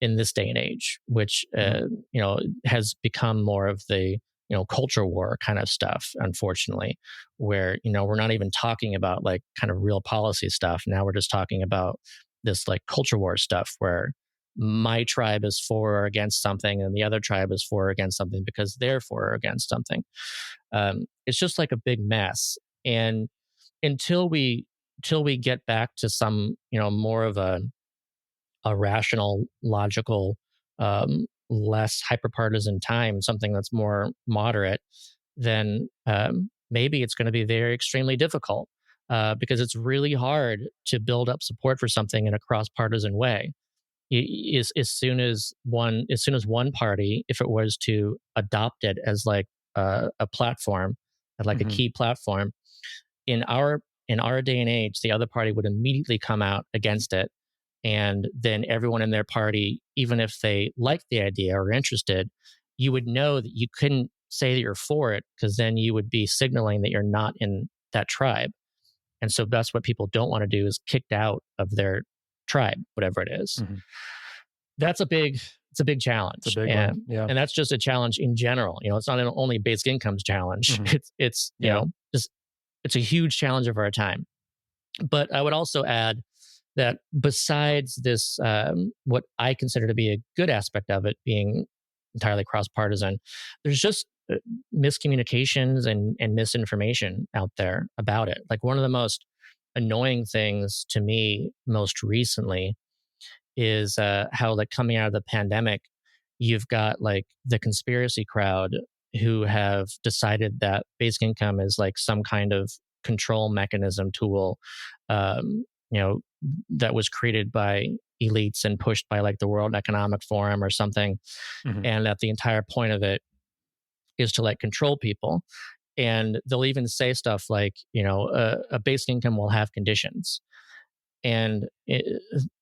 in this day and age, which has become more of the culture war kind of stuff, unfortunately, where we're not even talking about like kind of real policy stuff. Now we're just talking about this like culture war stuff where my tribe is for or against something and the other tribe is for or against something because they're for or against something. It's just like a big mess. And until we get back to some more of a rational, logical, less hyperpartisan time, something that's more moderate, then maybe it's going to be very extremely difficult because it's really hard to build up support for something in a cross partisan way. As soon as one party, if it was to adopt it as like a platform, like a key platform, in our day and age, the other party would immediately come out against it, and then everyone in their party, even if they like the idea or are interested, you would know that you couldn't say that you're for it because then you would be signaling that you're not in that tribe. And so that's what people don't want to do, is kicked out of their tribe, whatever it is. It's a big challenge. It's a big one. Yeah. And that's just a challenge in general. It's not only basic income's challenge. It's just it's a huge challenge of our time. But I would also add that besides this, what I consider to be a good aspect of it being entirely cross-partisan, there's just miscommunications and misinformation out there about it. Like one of the most annoying things to me most recently is how, like, coming out of the pandemic, you've got like the conspiracy crowd who have decided that basic income is like some kind of control mechanism tool, you know, that was created by elites and pushed by like the World Economic Forum or something, Mhm. and that the entire point of it is to like control people. And they'll even say stuff like, you know, a basic income will have conditions. And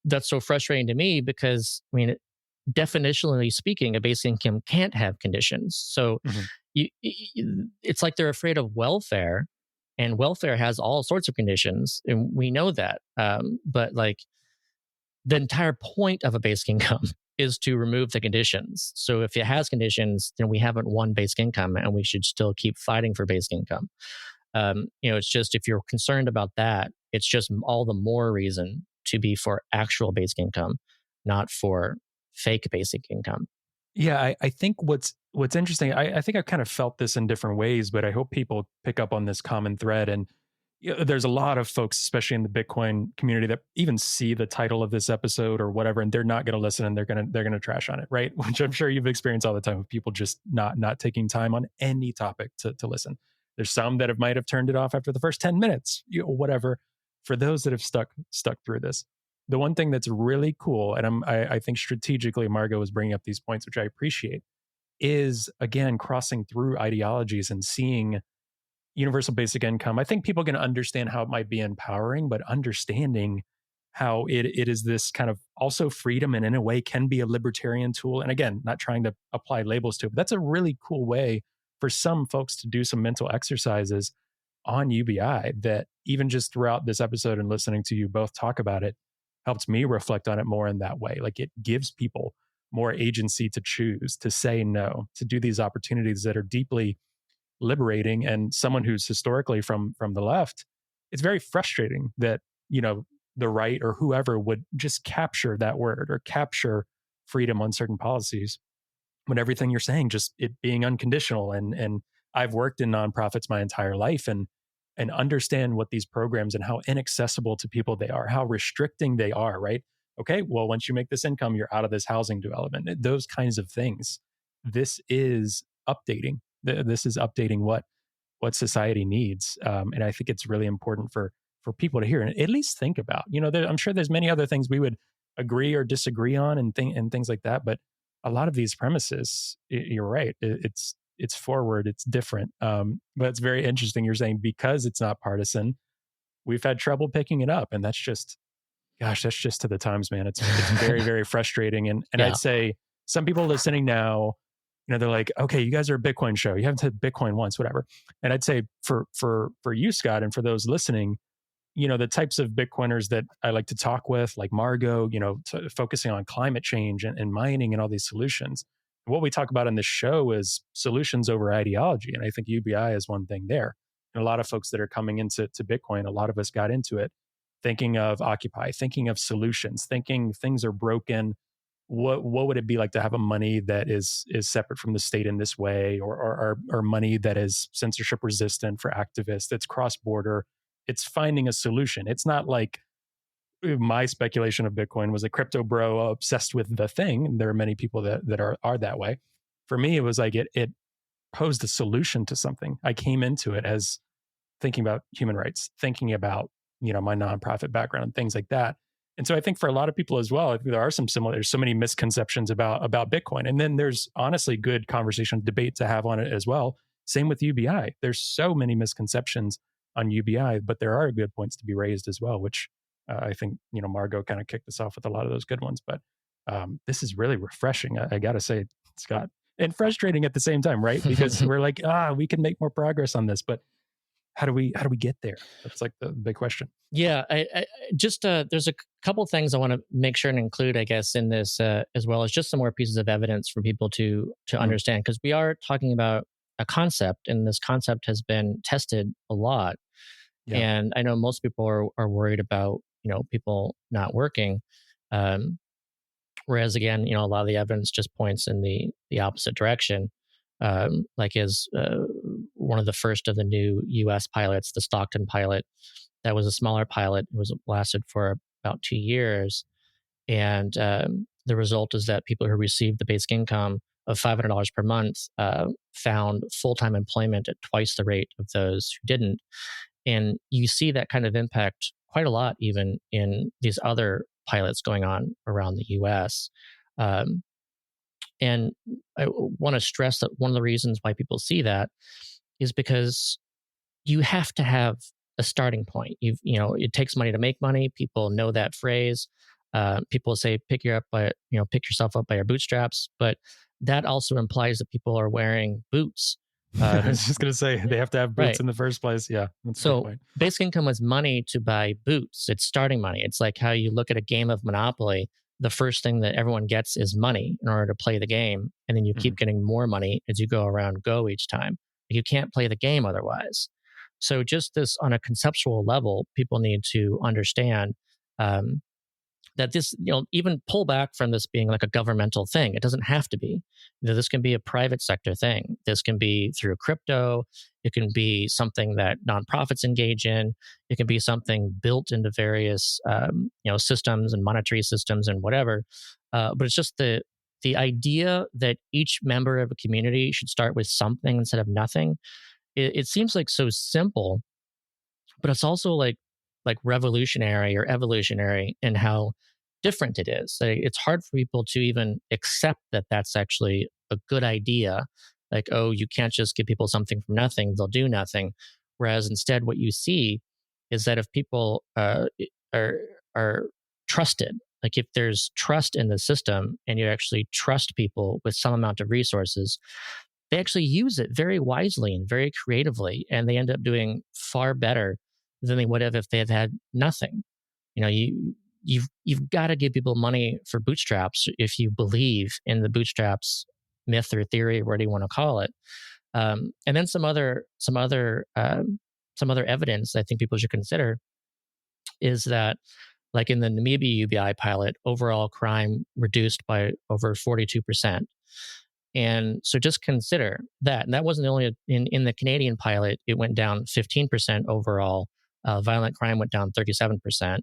that's so frustrating to me because, I mean, definitionally speaking, a basic income can't have conditions. So Mhm. it's like they're afraid of welfare, and welfare has all sorts of conditions, and we know that. But like the entire point of a basic income is to remove the conditions. So if it has conditions, then we haven't won basic income, and we should still keep fighting for basic income. You know, it's just, if you're concerned about that, it's just all the more reason to be for actual basic income, not for fake basic income. Yeah, I think what's interesting, I think I've kind of felt this in different ways, but I hope people pick up on this common thread. And there's a lot of folks, especially in the Bitcoin community, that even see the title of this episode or whatever, and they're not going to listen, and they're gonna trash on it, right? Which I'm sure you've experienced all the time, with people just not taking time on any topic to listen. There's some that might have turned it off after the first 10 minutes, whatever. For those that have stuck through this, the one thing that's really cool, and I think strategically Margot is bringing up these points, which I appreciate, is again crossing through ideologies and seeing universal basic income. I think people can understand how it might be empowering, but understanding how it is this kind of also freedom, and in a way can be a libertarian tool. And again, not trying to apply labels to it, but that's a really cool way for some folks to do some mental exercises on UBI, that even just throughout this episode and listening to you both talk about it helps me reflect on it more in that way. Like, it gives people more agency to choose, to say no, to do these opportunities that are deeply liberating. And someone who's historically from the left, it's very frustrating that, the right or whoever would just capture that word or capture freedom on certain policies, when everything you're saying, just it being unconditional. And I've worked in nonprofits my entire life, and understand what these programs and how inaccessible to people they are, how restricting they are, right? Okay, well, once you make this income, you're out of this housing development, those kinds of things. This is updating. This is updating what society needs. And I think it's really important for people to hear and at least think about. I'm sure there's many other things we would agree or disagree on, and things like that. But a lot of these premises, you're right. It's forward. It's different. But it's very interesting. You're saying because it's not partisan, we've had trouble picking it up, and that's just, gosh, that's just to the times, man. It's very very frustrating. And Yeah. I'd say some people listening now, they're like, okay, you guys are a Bitcoin show. You haven't said Bitcoin once, whatever. And I'd say for you, Scott, and for those listening, the types of Bitcoiners that I like to talk with, like Margot, focusing on climate change and mining and all these solutions. What we talk about in this show is solutions over ideology. And I think UBI is one thing there. And a lot of folks that are coming into Bitcoin, a lot of us got into it thinking of Occupy, thinking of solutions, thinking things are broken. What would it be like to have a money that is separate from the state in this way, or money that is censorship resistant for activists, that's cross border? It's finding a solution. It's not like my speculation of Bitcoin was a crypto bro obsessed with the thing. And there are many people that are that way. For me, it was like it posed a solution to something. I came into it as thinking about human rights, thinking about, my nonprofit background and things like that. And so I think for a lot of people as well, I think there are some similar, there's so many misconceptions about Bitcoin. And then there's honestly good conversation, debate to have on it as well. Same with UBI. There's so many misconceptions on UBI, but there are good points to be raised as well, which I think, Margot kind of kicked us off with a lot of those good ones. But this is really refreshing. I got to say, Scott, and frustrating at the same time, right? Because we're like, we can make more progress on this, but how do we get there? That's like the big question. Yeah, I just there's a couple things I want to make sure and include, I guess, in this, as well as just some more pieces of evidence for people to understand, because we are talking about a concept, and this concept has been tested a lot. Yeah. And I know most people are worried about, people not working, whereas again, a lot of the evidence just points in the opposite direction. Like, as one of the first of the new U.S. pilots, the Stockton pilot. That was a smaller pilot. It lasted for about 2 years, and the result is that people who received the basic income of $500 per month found full-time employment at twice the rate of those who didn't. And you see that kind of impact quite a lot, even in these other pilots going on around the U.S. And I want to stress that one of the reasons why people see that is because you have to have a starting point. It takes money to make money. People know that phrase. People say pick yourself up by your bootstraps, but that also implies that people are wearing boots. I was just going to say they have to have boots Right. in the first place. Yeah, that's a good So point. basic income was money to buy boots. It's starting money. It's like how you look at a game of Monopoly. The first thing that everyone gets is money in order to play the game. And then you keep getting more money as you go around Go each time. You can't play the game otherwise. So just this on a conceptual level, people need to understand that this, even pull back from this being like a governmental thing. It doesn't have to be. This can be a private sector thing. This can be through crypto. It can be something that nonprofits engage in. It can be something built into various, systems and monetary systems and whatever. But it's just the idea that each member of a community should start with something instead of nothing. It seems like so simple, but it's also like revolutionary or evolutionary in how different it is. Like, it's hard for people to even accept that that's actually a good idea. Like, oh, you can't just give people something from nothing; they'll do nothing. Whereas instead, what you see is that if people are trusted, like if there's trust in the system, and you actually trust people with some amount of resources, they actually use it very wisely and very creatively, and they end up doing far better than they would have if they had nothing. You've got to give people money for bootstraps if you believe in the bootstraps myth or theory, or whatever you want to call it. And then some other evidence I think people should consider is that, like in the Namibia UBI pilot, overall crime reduced by over 42%. And so just consider that. And that wasn't the only, in the Canadian pilot, it went down 15% overall. Violent crime went down 37%.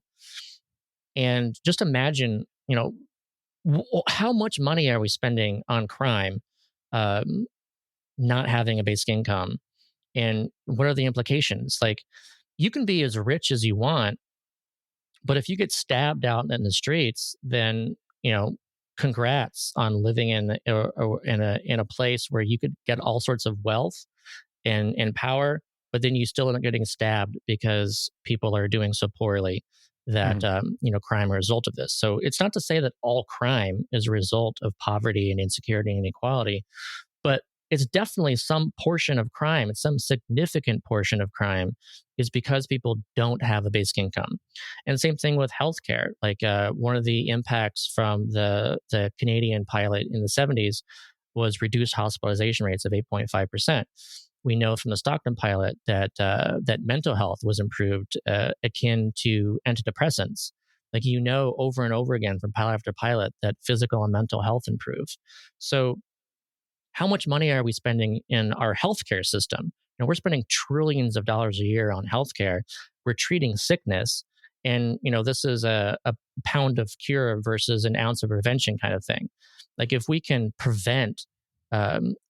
And just imagine, how much money are we spending on crime, not having a basic income? And what are the implications? Like, you can be as rich as you want, but if you get stabbed out in the streets, then, congrats on living in a place where you could get all sorts of wealth and power, but then you still end up getting stabbed because people are doing so poorly that crime are a result of this. So it's not to say that all crime is a result of poverty and insecurity and inequality, but it's definitely some portion of crime. It's some significant portion of crime is because people don't have a basic income. And same thing with healthcare. Like one of the impacts from the Canadian pilot in the 70s was reduced hospitalization rates of 8.5%. We know from the Stockton pilot that that mental health was improved, akin to antidepressants. Like, over and over again from pilot after pilot that physical and mental health improve. So how much money are we spending in our healthcare system? We're spending trillions of dollars a year on healthcare. We're treating sickness. And, this is a pound of cure versus an ounce of prevention kind of thing. Like, if we can prevent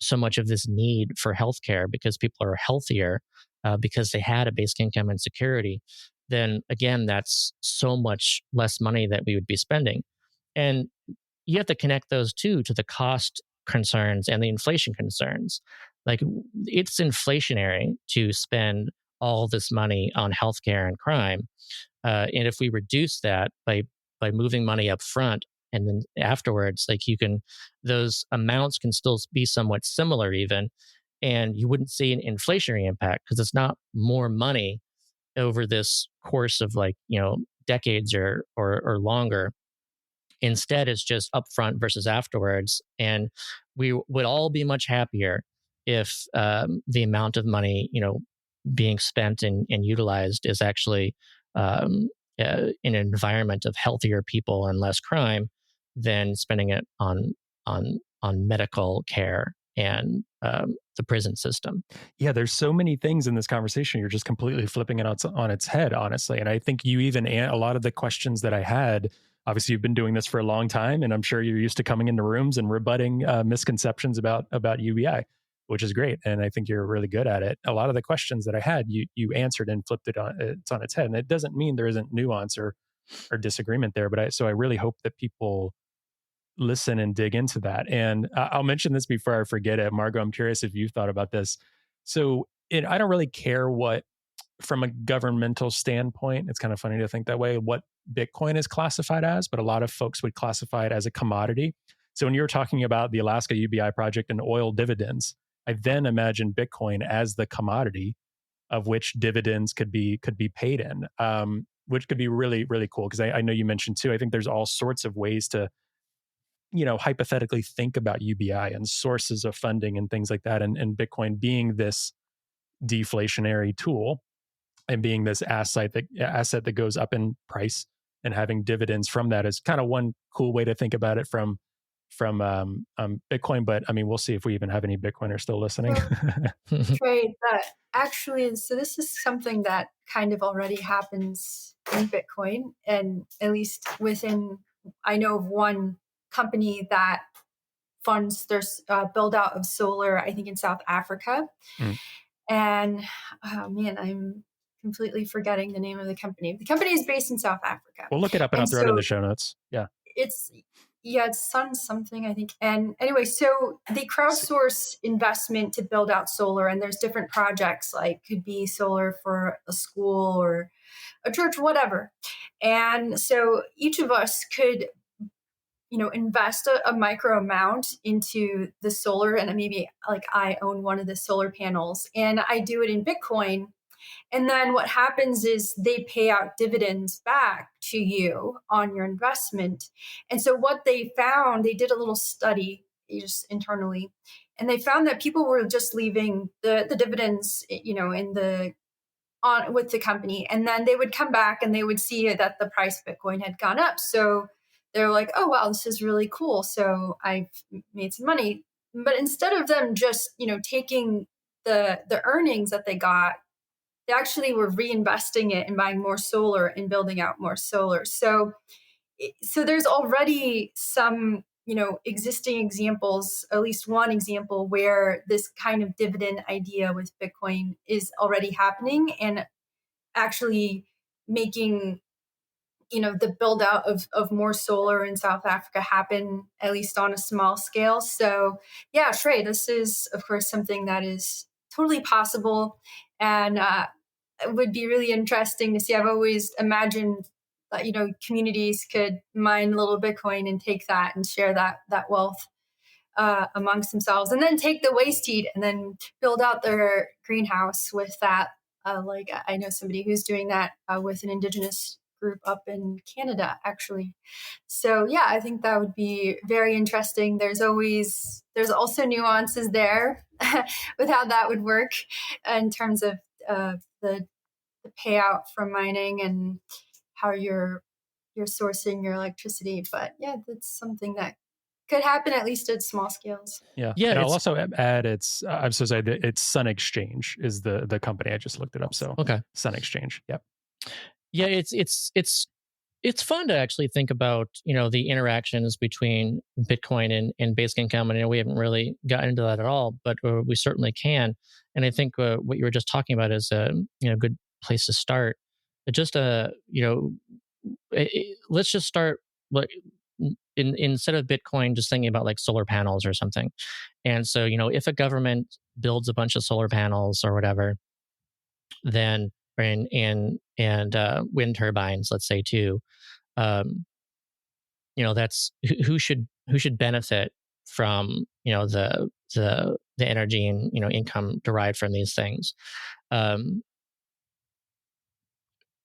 so much of this need for healthcare because people are healthier because they had a basic income and security, then again, that's so much less money that we would be spending. And you have to connect those two to the cost concerns and the inflation concerns. Like, it's inflationary to spend all this money on healthcare and crime. And if we reduce that by moving money up front, and then afterwards, like, those amounts can still be somewhat similar even, and you wouldn't see an inflationary impact because it's not more money over this course of decades or longer. Instead, it's just upfront versus afterwards. And we would all be much happier if the amount of money, being spent and utilized is actually in an environment of healthier people and less crime than spending it on medical care the prison system. Yeah, there's so many things in this conversation. You're just completely flipping it on its head, honestly. And I think you even a lot of the questions that I had. Obviously, you've been doing this for a long time, and I'm sure you're used to coming into rooms and rebutting misconceptions about UBI, which is great. And I think you're really good at it. A lot of the questions that I had, you answered and flipped it on its head. And it doesn't mean there isn't nuance or disagreement there, but I really hope that people listen and dig into that. And I'll mention this before I forget it. Margot, I'm curious if you've thought about this. So I don't really care what, from a governmental standpoint, it's kind of funny to think that way, what Bitcoin is classified as, but a lot of folks would classify it as a commodity. So when you were talking about the Alaska UBI project and oil dividends, I then imagine Bitcoin as the commodity of which dividends could be paid in, which could be really, really cool. Because I know you mentioned too, I think there's all sorts of ways to hypothetically think about UBI and sources of funding and things like that. And Bitcoin being this deflationary tool and being this asset that goes up in price and having dividends from that is kind of one cool way to think about it from Bitcoin. But I mean, we'll see if we even have any Bitcoiners still listening. Trade that actually, so this is something that kind of already happens in Bitcoin, and at least I know of one company that funds their build out of solar, I think in South Africa. And oh man, I'm completely forgetting the name of the company. The company is based in South Africa. We'll look it up and I'll throw it in the show notes. Yeah. It's Sun something, I think. And anyway, so they crowdsource investment to build out solar, and there's different projects, like could be solar for a school or a church, whatever. And so each of us could invest a micro amount into the solar, and maybe like I own one of the solar panels and I do it in Bitcoin. And then what happens is they pay out dividends back to you on your investment. And so what they found, they did a little study just internally, and they found that people were just leaving the dividends, in the on with the company, and then they would come back and they would see that the price of Bitcoin had gone up. So they're like, oh wow, this is really cool. So I've made some money. But instead of them just, taking the earnings that they got, they actually were reinvesting it and buying more solar and building out more solar. So there's already some, existing examples, at least one example where this kind of dividend idea with Bitcoin is already happening and actually making, the build out of more solar in South Africa happen, at least on a small scale. So yeah, Shrey, this is of course something that is totally possible. And it would be really interesting to see. I've always imagined that, communities could mine a little Bitcoin and take that and share that wealth amongst themselves, and then take the waste heat and then build out their greenhouse with that. Like I know somebody who's doing that with an Indigenous group up in Canada, actually. So yeah, I think that would be very interesting. There's also nuances there with how that would work in terms of the payout from mining and how you're sourcing your electricity. But yeah, that's something that could happen, at least at small scales. Yeah. And I'll also add I'm so sorry, it's Sun Exchange is the company. I just looked it up. So okay. Sun Exchange. Yep. Yeah, it's fun to actually think about, the interactions between Bitcoin and basic income. And we haven't really gotten into that at all, but we certainly can. And I think what you were just talking about is a good place to start. But just let's just start instead of Bitcoin, just thinking about like solar panels or something. And so if a government builds a bunch of solar panels or whatever, then and wind turbines, let's say too, that's who should benefit from the energy and income derived from these things.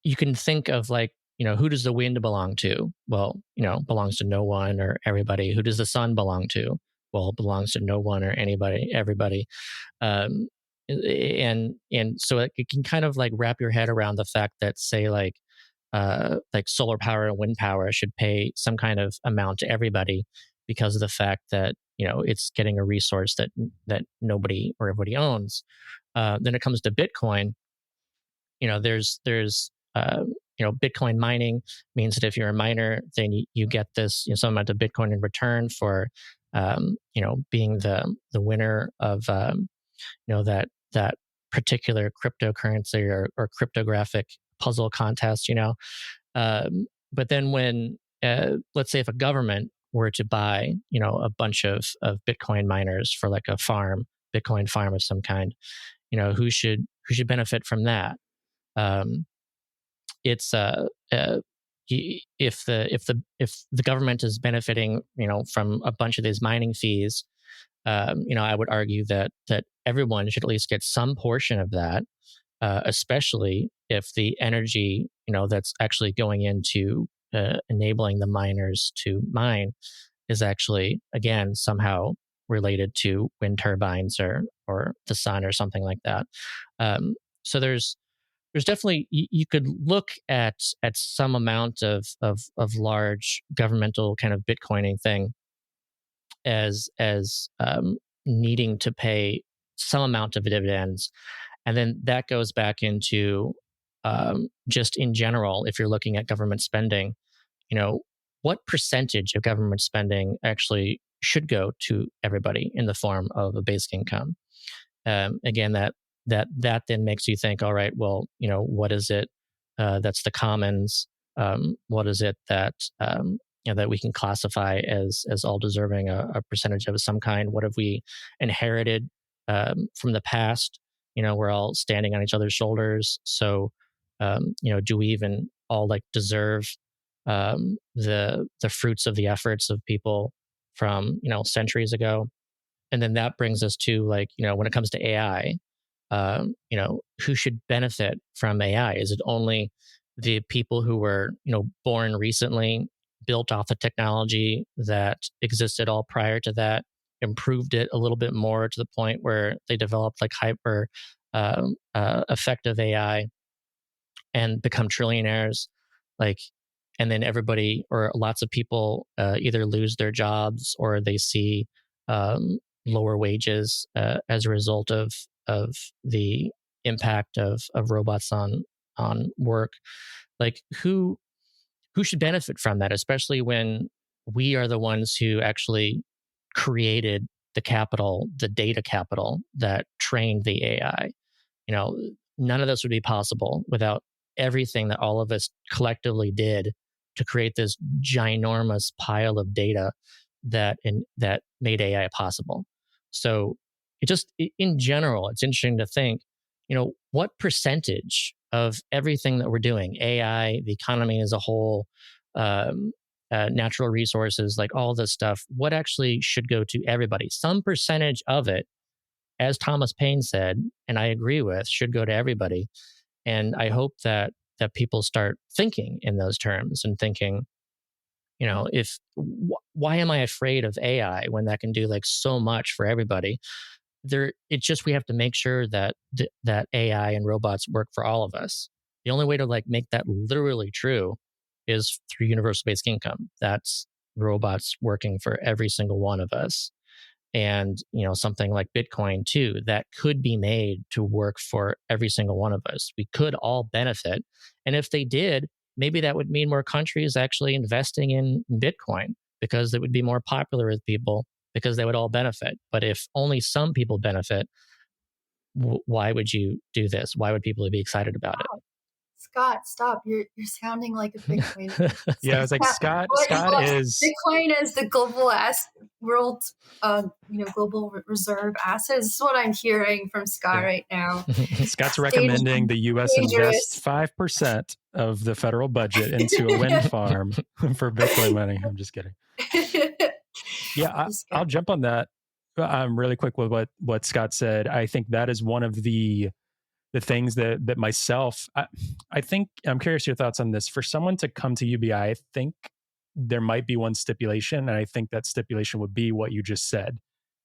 You can think of like, who does the wind belong to? Well, belongs to no one or everybody. Who does the sun belong to? Well, it belongs to no one or anybody, everybody. And so it can kind of like wrap your head around the fact that, say, like solar power and wind power should pay some kind of amount to everybody. because of the fact that, it's getting a resource that nobody or everybody owns. Then it comes to Bitcoin. There's Bitcoin mining means that if you're a miner, then you get this, some amount of Bitcoin in return for, being the winner of, that particular cryptocurrency or cryptographic puzzle contest. But then when, let's say if a government were to buy, a bunch of Bitcoin miners for like a Bitcoin farm of some kind, who should benefit from that? It's if the government is benefiting, from a bunch of these mining fees, I would argue that everyone should at least get some portion of that, especially if the energy, that's actually going into enabling the miners to mine is actually, again, somehow related to wind turbines or the sun or something like that. So there's definitely, you could look at some amount of large governmental kind of Bitcoining thing as needing to pay some amount of dividends, and then that goes back into, just in general, if you're looking at government spending, what percentage of government spending actually should go to everybody in the form of a basic income? Again, that then makes you think, all right, well, what is it that's the commons? What is it that that we can classify as all deserving a percentage of some kind? What have we inherited from the past? We're all standing on each other's shoulders. So, do we even all like deserve the fruits of the efforts of people from centuries ago? And then that brings us to, like, when it comes to AI, who should benefit from AI? Is it only the people who were, born recently, built off the technology that existed all prior to that, improved it a little bit more to the point where they developed like hyper effective AI and become trillionaires? Like, and then everybody or lots of people either lose their jobs or they see lower wages as a result of the impact of robots on work. Like, who should benefit from that, especially when we are the ones who actually created the capital, the data capital that trained the AI? None of this would be possible without everything that all of us collectively did to create this ginormous pile of data that made AI possible. So in general, it's interesting to think, what percentage of everything that we're doing, AI, the economy as a whole, natural resources, like all this stuff, what actually should go to everybody? Some percentage of it, as Thomas Paine said, and I agree with, should go to everybody. And I hope that people start thinking in those terms and thinking, why am I afraid of AI when that can do like so much for everybody? It's just, we have to make sure that that AI and robots work for all of us. The only way to like make that literally true is through universal basic income. That's robots working for every single one of us. And something like Bitcoin too, that could be made to work for every single one of us. We could all benefit, and if they did, maybe that would mean more countries actually investing in Bitcoin because it would be more popular with people, because they would all benefit. But if only some people benefit, why would you do this? Why would people be excited about it? Scott, stop! You're sounding like a Bitcoin. Yeah, I was like, Scott is Bitcoin is the global world, global reserve asset. This is what I'm hearing from Scott right now. Scott's recommending the U.S. invest 5% of the federal budget into a wind farm for Bitcoin money. I'm just kidding. Yeah, I'll jump on that really quick with what Scott said. I think that is one of the things that myself, I think, I'm curious your thoughts on this. For someone to come to UBI, I think there might be one stipulation, and I think that stipulation would be what you just said,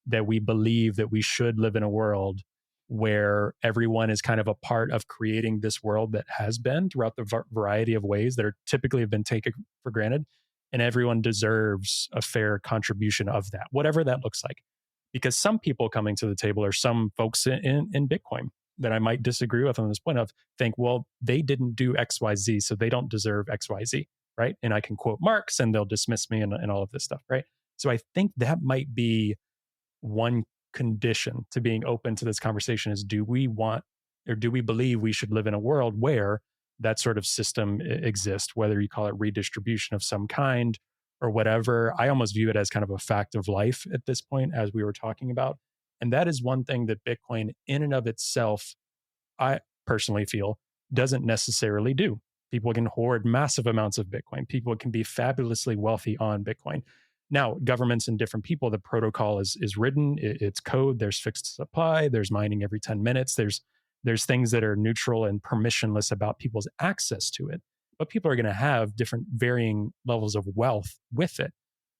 that we believe that we should live in a world where everyone is kind of a part of creating this world that has been throughout the variety of ways that are typically have been taken for granted. and everyone deserves a fair contribution of that, whatever that looks like. Because some people coming to the table, or some folks in Bitcoin that I might disagree with on this point of think, well, they didn't do XYZ, so they don't deserve XYZ, right? And I can quote Marx and they'll dismiss me and all of this stuff, right? So I think that might be one condition to being open to this conversation is, do we want, or do we believe we should live in a world where that sort of system exists, whether you call it redistribution of some kind or whatever. I almost view it as kind of a fact of life at this point, as we were talking about. And that is one thing that Bitcoin in and of itself, I personally feel, doesn't necessarily do. People can hoard massive amounts of Bitcoin. People can be fabulously wealthy on Bitcoin. Now, governments and different people, the protocol is written, it's code, there's fixed supply, there's mining every 10 minutes, there's things that are neutral and permissionless about people's access to it. But people are going to have different varying levels of wealth with it.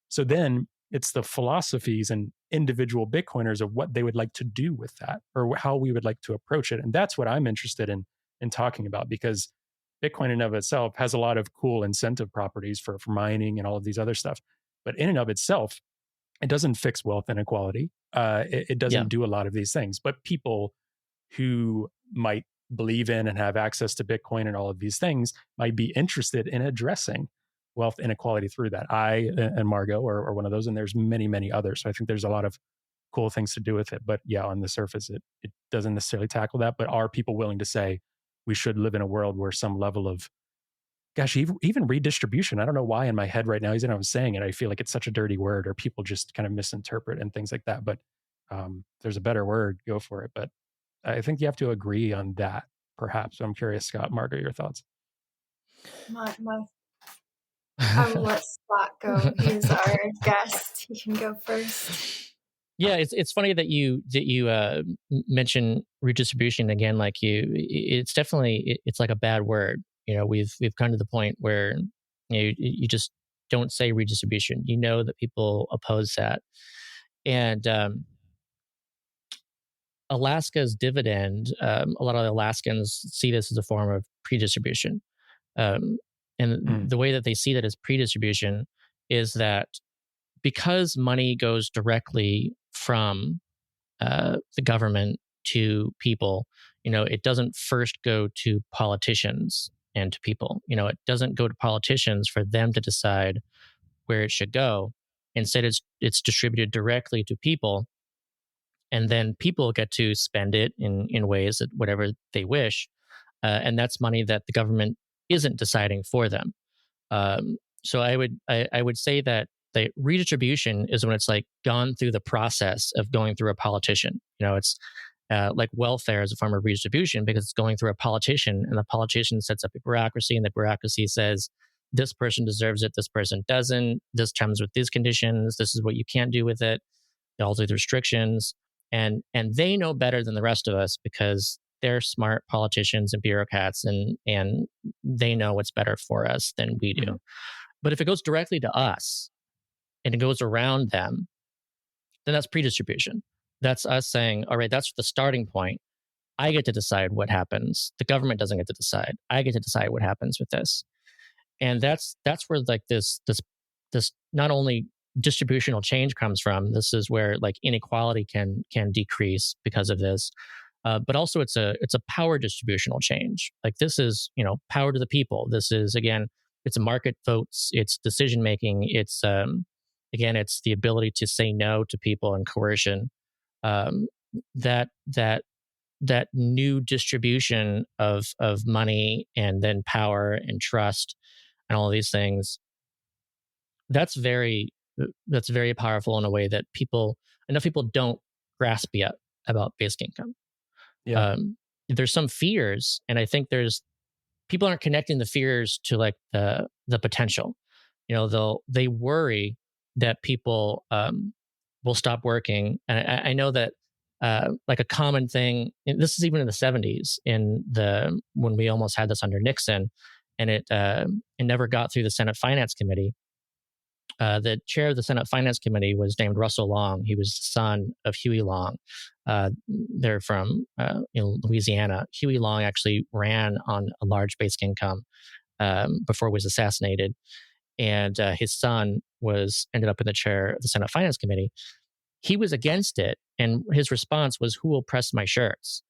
So then it's the philosophies and individual Bitcoiners of what they would like to do with that, or how we would like to approach it. And that's what I'm interested in talking about, because Bitcoin in and of itself has a lot of cool incentive properties for mining and all of these other stuff. But in and of itself, it doesn't fix wealth inequality. It doesn't do a lot of these things. But people who might believe in and have access to Bitcoin and all of these things might be interested in addressing wealth inequality through that. I and Margot are one of those, and there's many, many others. So I think there's a lot of cool things to do with it. But yeah, on the surface, it doesn't necessarily tackle that. But are people willing to say we should live in a world where some level of, gosh, even redistribution, I don't know why in my head right now, even I was saying it, I feel like it's such a dirty word, or people just kind of misinterpret and things like that. But there's a better word, go for it. But I think you have to agree on that, perhaps. So I'm curious, Scott, Margaret, your thoughts. I will let Scott go. He's our guest. He can go first. Yeah, it's funny that you mention redistribution again. Like it's definitely it's like a bad word. You know, we've come to the point where you just don't say redistribution. You know that people oppose that, and Alaska's dividend, a lot of Alaskans see this as a form of predistribution. And the way that they see that as predistribution is that because money goes directly from the government to people, it doesn't first go to politicians and to people. It doesn't go to politicians for them to decide where it should go. Instead, it's distributed directly to people. And then people get to spend it in ways that whatever they wish. And that's money that the government isn't deciding for them. So I would say that the redistribution is when it's like gone through the process of going through a politician. It's like welfare is a form of redistribution because it's going through a politician, and the politician sets up a bureaucracy, and the bureaucracy says, this person deserves it, this person doesn't, this comes with these conditions, this is what you can't do with it, all these restrictions. And they know better than the rest of us because they're smart politicians and bureaucrats, and they know what's better for us than we do. Mm-hmm. But if it goes directly to us and it goes around them, then that's predistribution. That's us saying, all right, that's the starting point. I get to decide what happens. The government doesn't get to decide. I get to decide what happens with this. And that's where like this not only distributional change comes from. This is where like inequality can decrease because of this, but also it's a power distributional change. Like this is power to the people. This is again, it's market votes, it's decision making, it's again, it's the ability to say no to people and coercion. That new distribution of money and then power and trust and all of these things. That's very powerful in a way that enough people don't grasp yet about basic income. Yeah. There's some fears, and I think people aren't connecting the fears to like the potential. They worry that people will stop working, and I know that like a common thing. And this is even in the 70s, when we almost had this under Nixon, and it never got through the Senate Finance Committee. The chair of the Senate Finance Committee was named Russell Long. He was the son of Huey Long. They're from Louisiana. Huey Long actually ran on a large basic income before he was assassinated. and his son ended up in the chair of the Senate Finance Committee. He was against it, and his response was, "Who will press my shirts?"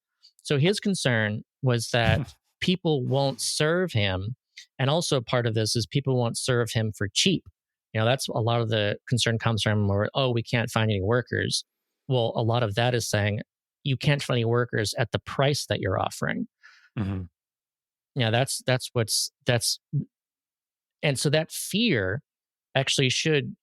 So his concern was that people won't serve him, and also part of this is people won't serve him for cheap. That's a lot of the concern comes from, where, oh, we can't find any workers. Well, a lot of that is saying you can't find any workers at the price that you're offering. Mm-hmm. That's and so that fear actually should,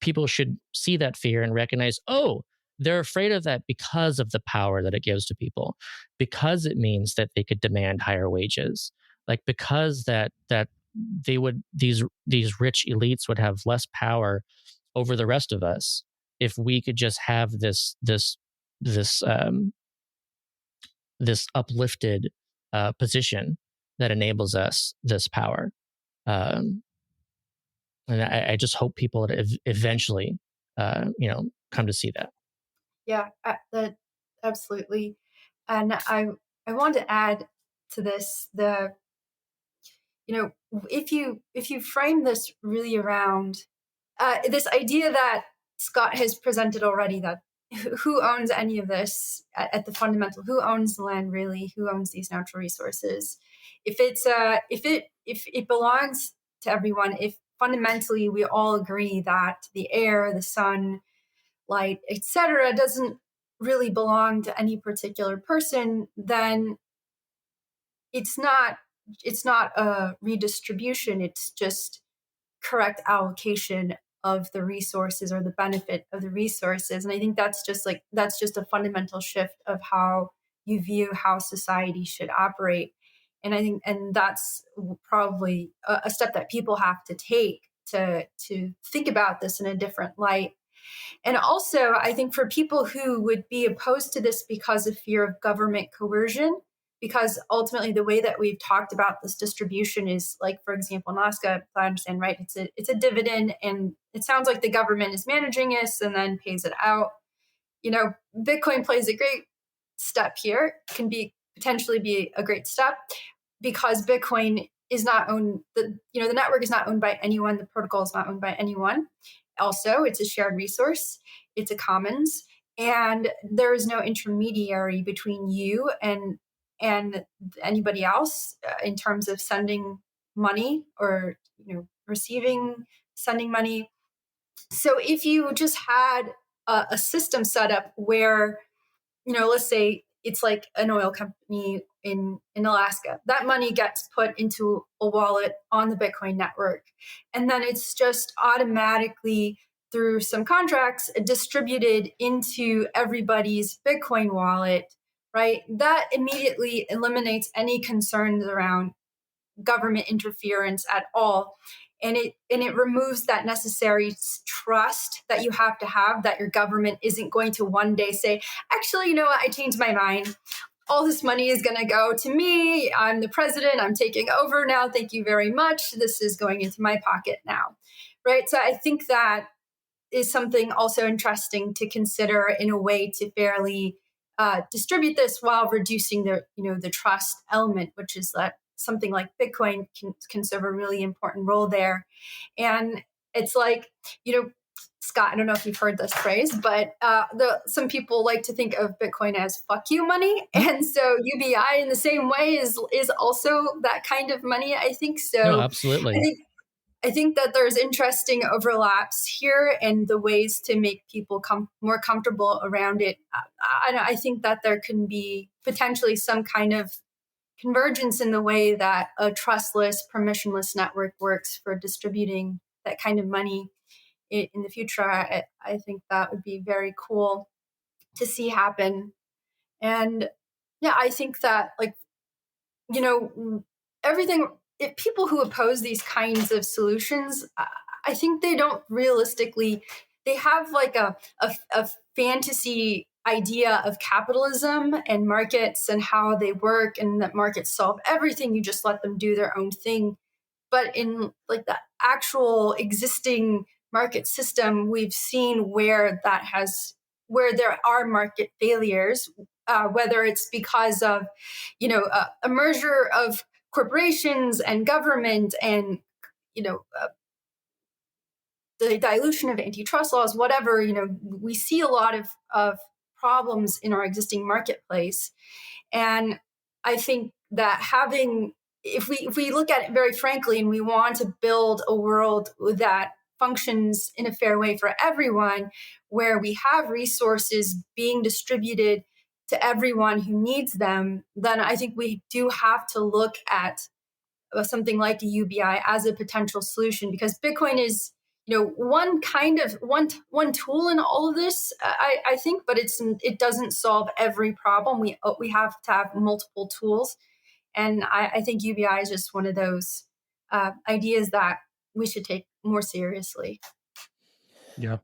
people should see that fear and recognize, oh, they're afraid of that because of the power that it gives to people, because it means that they could demand higher wages, like because that these rich elites would have less power over the rest of us if we could just have this this uplifted position that enables us this power. Um, and I just hope people eventually, come to see that. Yeah, that absolutely. And I want to add to this if you frame this really around this idea that Scott has presented already, that who owns any of this at the fundamental, who owns the land really, who owns these natural resources, if it belongs to everyone, if fundamentally we all agree that the air, the sun, light, etc., doesn't really belong to any particular person, then it's not a redistribution, it's just correct allocation of the resources or the benefit of the resources. And I think that's just a fundamental shift of how you view how society should operate. And I think that's probably a step that people have to take to think about this in a different light. And also, I think for people who would be opposed to this because of fear of government coercion, because ultimately the way that we've talked about this distribution is, like, for example, in Alaska, if I understand right, it's a dividend, and it sounds like the government is managing this and then pays it out. Bitcoin plays a great step here, can be potentially be a great step, because Bitcoin is not owned, the network is not owned by anyone, the protocol is not owned by anyone. Also, it's a shared resource, it's a commons, and there is no intermediary between you and anybody else in terms of sending money or sending money. So if you just had a system set up where, let's say it's like an oil company in Alaska, that money gets put into a wallet on the Bitcoin network, and then it's just automatically through some contracts distributed into everybody's Bitcoin wallet, right? That immediately eliminates any concerns around government interference at all. And it removes that necessary trust that you have to have, that your government isn't going to one day say, actually, you know what, I changed my mind. All this money is going to go to me. I'm the president. I'm taking over now. Thank you very much. This is going into my pocket now. Right. So I think that is something also interesting to consider in a way to fairly distribute this while reducing the trust element, which is that something like Bitcoin can serve a really important role there. And it's like, Scott, I don't know if you've heard this phrase, but some people like to think of Bitcoin as "fuck you" money, and so UBI in the same way is also that kind of money, I think. So no, absolutely. I think that there's interesting overlaps here and the ways to make people more comfortable around it. I think that there can be potentially some kind of convergence in the way that a trustless, permissionless network works for distributing that kind of money in the future. I think that would be very cool to see happen. And yeah, I think that, like, everything, if people who oppose these kinds of solutions, I think they don't realistically, they have like a fantasy idea of capitalism and markets and how they work, and that markets solve everything. You just let them do their own thing. But in like the actual existing market system, we've seen where there are market failures, whether it's because of, a merger of corporations and government and, the dilution of antitrust laws, whatever, we see a lot of problems in our existing marketplace. And I think that if we look at it very frankly and we want to build a world that functions in a fair way for everyone, where we have resources being distributed to everyone who needs them, then I think we do have to look at something like a UBI as a potential solution, because Bitcoin is, one tool in all of this, I think, but it doesn't solve every problem. We have to have multiple tools, and I think UBI is just one of those ideas that we should take more seriously. Yeah.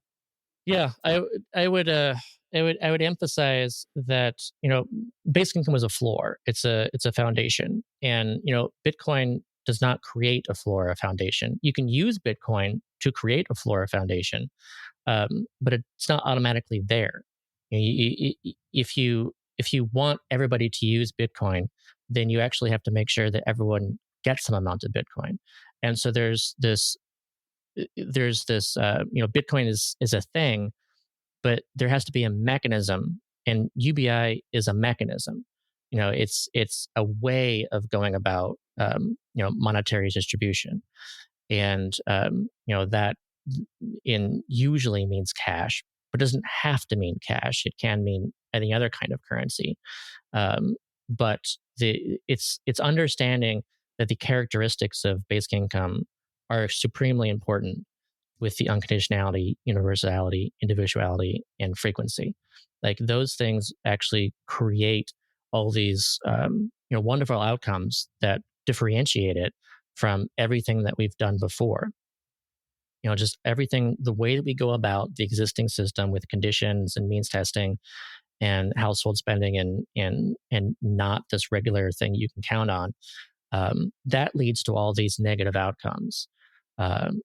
Yeah, I would emphasize that basic income was a floor. It's a foundation, and Bitcoin does not create a floor or a foundation. You can use Bitcoin to create a floor or foundation, but it's not automatically there. If you want everybody to use Bitcoin, then you actually have to make sure that everyone gets some amount of Bitcoin, and so there's this Bitcoin is a thing, but there has to be a mechanism, and UBI is a mechanism. It's a way of going about monetary distribution, and that usually means cash, but doesn't have to mean cash. It can mean any other kind of currency. But it's understanding that the characteristics of basic income are supremely important with the unconditionality, universality, individuality, and frequency. Like those things actually create all these wonderful outcomes that differentiate it from everything that we've done before. Just everything, the way that we go about the existing system with conditions and means testing and household spending and not this regular thing you can count on, that leads to all these negative outcomes.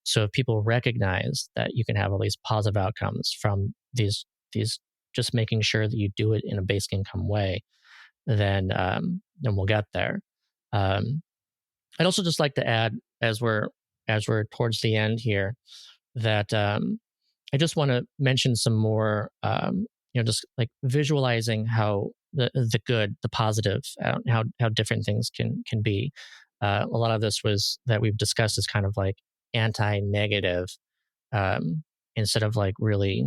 So if people recognize that you can have all these positive outcomes from these just making sure that you do it in a basic income way, then we'll get there. I'd also just like to add, as we're towards the end here, that I just want to mention some more, just like visualizing how the good, the positive, how different things can be. A lot of this that we've discussed is kind of like anti-negative, instead of like really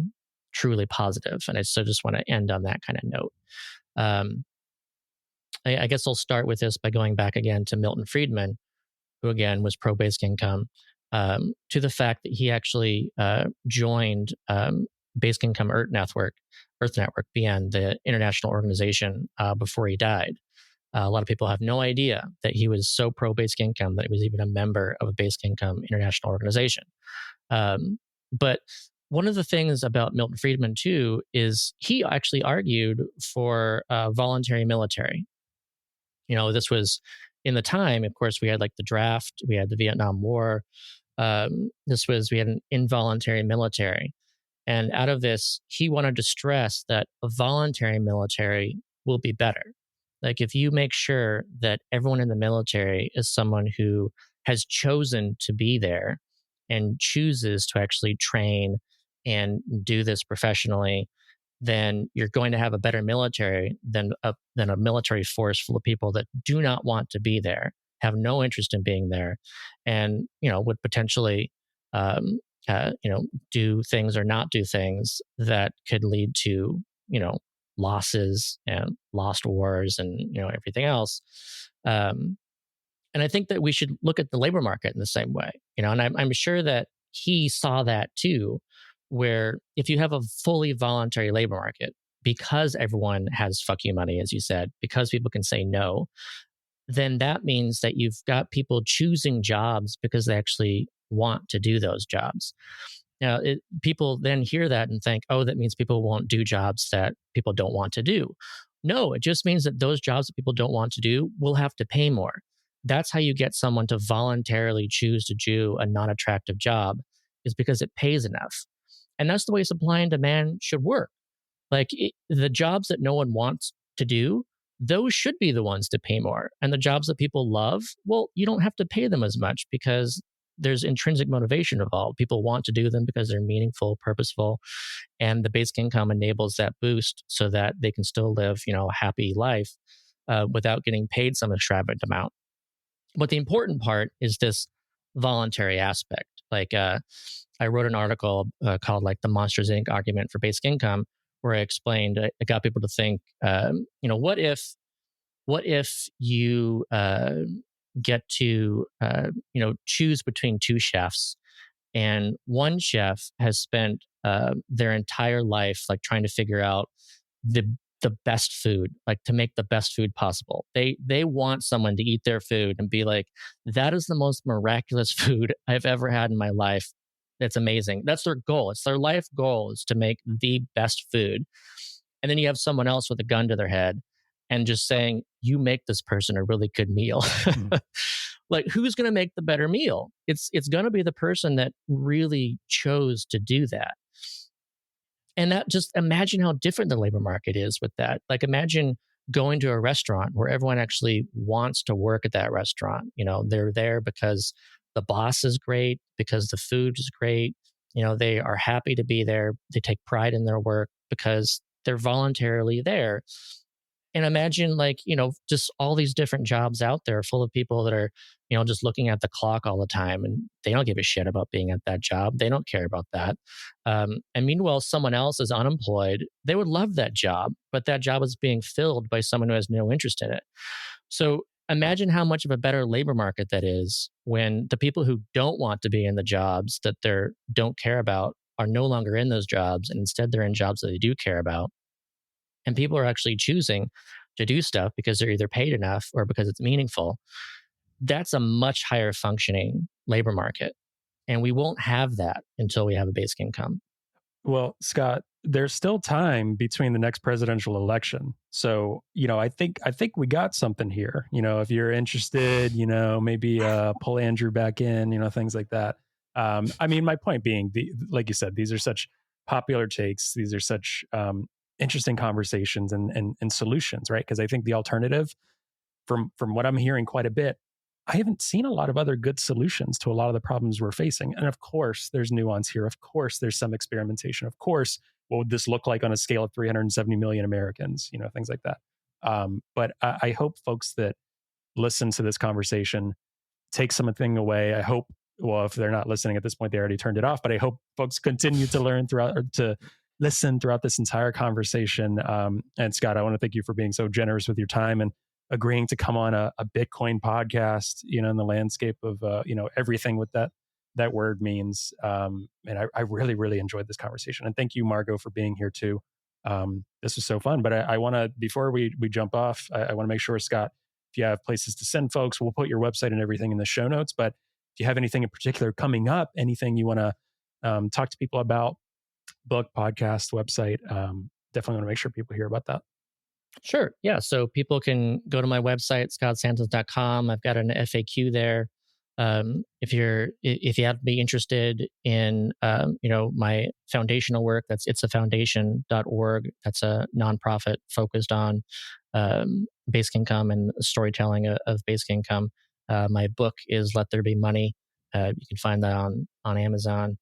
truly positive. And I still just want to end on that kind of note. I guess I'll start with this by going back again to Milton Friedman, who again was pro basic income, to the fact that he actually joined Basic Income Earth Network, BN, the international organization, before he died. A lot of people have no idea that he was so pro basic income that he was even a member of a basic income international organization. But one of the things about Milton Friedman too is he actually argued for voluntary military. This was in the time, of course, we had like the draft, we had the Vietnam War. We had an involuntary military. And out of this, he wanted to stress that a voluntary military will be better. Like if you make sure that everyone in the military is someone who has chosen to be there and chooses to actually train and do this professionally, then you're going to have a better military than a military force full of people that do not want to be there, have no interest in being there, and would potentially do things or not do things that could lead to losses and lost wars and everything else. And I think that we should look at the labor market in the same way, and I'm sure that he saw that too, where if you have a fully voluntary labor market, because everyone has fuck you money, as you said, because people can say no, then that means that you've got people choosing jobs because they actually want to do those jobs. Now, people then hear that and think, oh, that means people won't do jobs that people don't want to do. No, it just means that those jobs that people don't want to do will have to pay more. That's how you get someone to voluntarily choose to do a non-attractive job, is because it pays enough. And that's the way supply and demand should work. Like the jobs that no one wants to do, those should be the ones to pay more. And the jobs that people love, well, you don't have to pay them as much because there's intrinsic motivation involved. People want to do them because they're meaningful, purposeful, and the basic income enables that boost so that they can still live, a happy life without getting paid some extravagant amount. But the important part is this voluntary aspect. Like I wrote an article called like the Monsters Inc. argument for basic income, where I explained, I got people to think, what if you get to, choose between two chefs, and one chef has spent their entire life like trying to figure out the best food, like to make the best food possible. They want someone to eat their food and be like, that is the most miraculous food I've ever had in my life. It's amazing. That's their goal. It's their life goal, is to make the best food. And then you have someone else with a gun to their head and just saying, you make this person a really good meal. Like, who's going to make the better meal? It's going to be the person that really chose to do that. And that, just imagine how different the labor market is with that. Like, imagine going to a restaurant where everyone actually wants to work at that restaurant. They're there because the boss is great, because the food is great. They are happy to be there. They take pride in their work because they're voluntarily there. And imagine just all these different jobs out there full of people that are, just looking at the clock all the time, and they don't give a shit about being at that job. They don't care about that. And meanwhile, someone else is unemployed. They would love that job, but that job is being filled by someone who has no interest in it. So imagine how much of a better labor market that is when the people who don't want to be in the jobs that they don't care about are no longer in those jobs, and instead they're in jobs that they do care about. And people are actually choosing to do stuff because they're either paid enough or because it's meaningful. That's a much higher functioning labor market. And we won't have that until we have a basic income. Well, Scott, there's still time between the next presidential election. So, I think we got something here. If you're interested, maybe pull Andrew back in, things like that. My point being, like you said, these are such popular takes. These are such interesting conversations and solutions, right? Because I think the alternative, from what I'm hearing quite a bit, I haven't seen a lot of other good solutions to a lot of the problems we're facing. And of course, there's nuance here. Of course, there's some experimentation. Of course, what would this look like on a scale of 370 million Americans? Things like that. But I hope folks that listen to this conversation take something away. I hope, well, if they're not listening at this point, they already turned it off. But I hope folks continue to learn throughout, or to listen throughout this entire conversation. And Scott, I want to thank you for being so generous with your time and agreeing to come on a Bitcoin podcast, in the landscape of, everything with that word means. And I really, really enjoyed this conversation. And thank you, Margot, for being here too. This was so fun. But I want to, before we jump off, I want to make sure, Scott, if you have places to send folks, we'll put your website and everything in the show notes. But if you have anything in particular coming up, anything you want to talk to people about, book, podcast, website, definitely want to make sure people hear about that. Sure. Yeah. So people can go to my website, scottsantens.com. I've got an FAQ there. If you have to be interested in, my foundational work, that's itsafoundation.org. That's a nonprofit focused on basic income and storytelling of basic income. My book is Let There Be Money. You can find that on Amazon.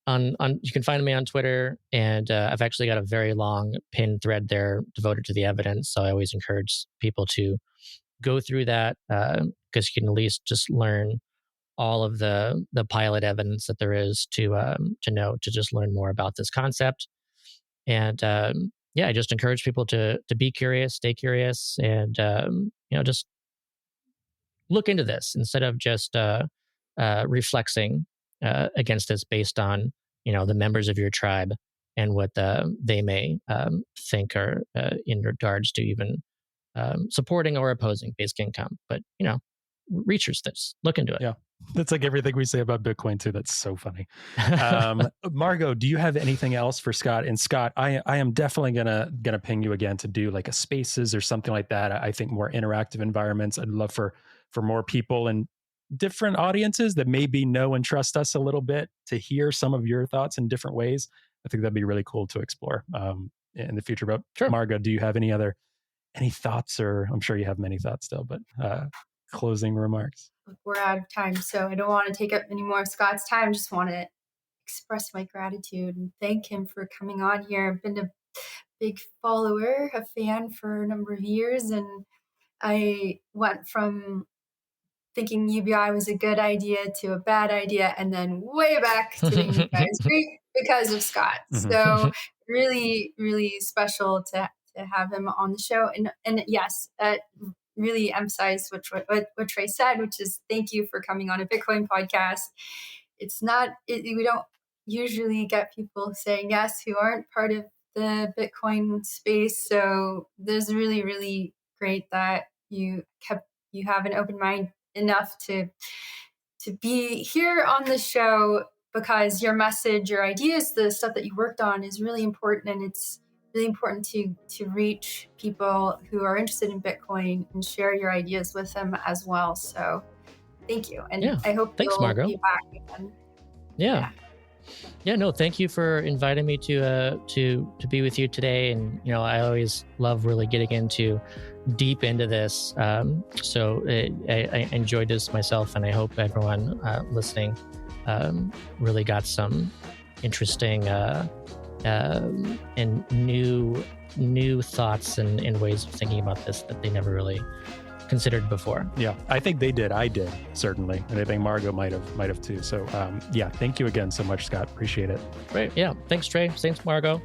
You can find me on Twitter, and I've actually got a very long pinned thread there devoted to the evidence. So I always encourage people to go through that because you can at least just learn all of the pilot evidence that there is to just learn more about this concept. And I just encourage people to be curious, stay curious, and just look into this instead of just reflexing against this based on the members of your tribe and what they may think are in regards to even supporting or opposing basic income. But research this, look into it. Yeah, that's like everything we say about Bitcoin too. That's so funny. Margot, do you have anything else for Scott? And Scott, I am definitely gonna ping you again to do like a Spaces or something like that. I think more interactive environments. I'd love for more people and different audiences that maybe know and trust us a little bit to hear some of your thoughts in different ways. I think that'd be really cool to explore in the future. But sure. Margot, do you have any thoughts, or I'm sure you have many thoughts still, but closing remarks. We're out of time, so I don't want to take up any more of Scott's time. Just want to express my gratitude and thank him for coming on here. I've been a big follower, a fan for a number of years, and I went from thinking UBI was a good idea to a bad idea, and then way back to the UBI is great because of Scott. So really, really special to have him on the show. And yes, really emphasize what Trey said, which is thank you for coming on a Bitcoin podcast. It's not, we don't usually get people saying yes who aren't part of the Bitcoin space. So there's really, really great that you have an open mind enough to be here on the show, because your message, your ideas, the stuff that you worked on is really important, and it's really important to reach people who are interested in Bitcoin and share your ideas with them as well. So thank you, and I hope you'll Margot. be back again. Yeah, no, thank you for inviting me to be with you today. And I always love really getting deep into this. So I enjoyed this myself, and I hope everyone listening really got some interesting and new thoughts and ways of thinking about this that they never really considered before. Yeah, I think they did. I did, certainly. And I think Margot might have too. So yeah, thank you again so much, Scott. Appreciate it. Great. Yeah. Thanks, Trey. Thanks, Margot.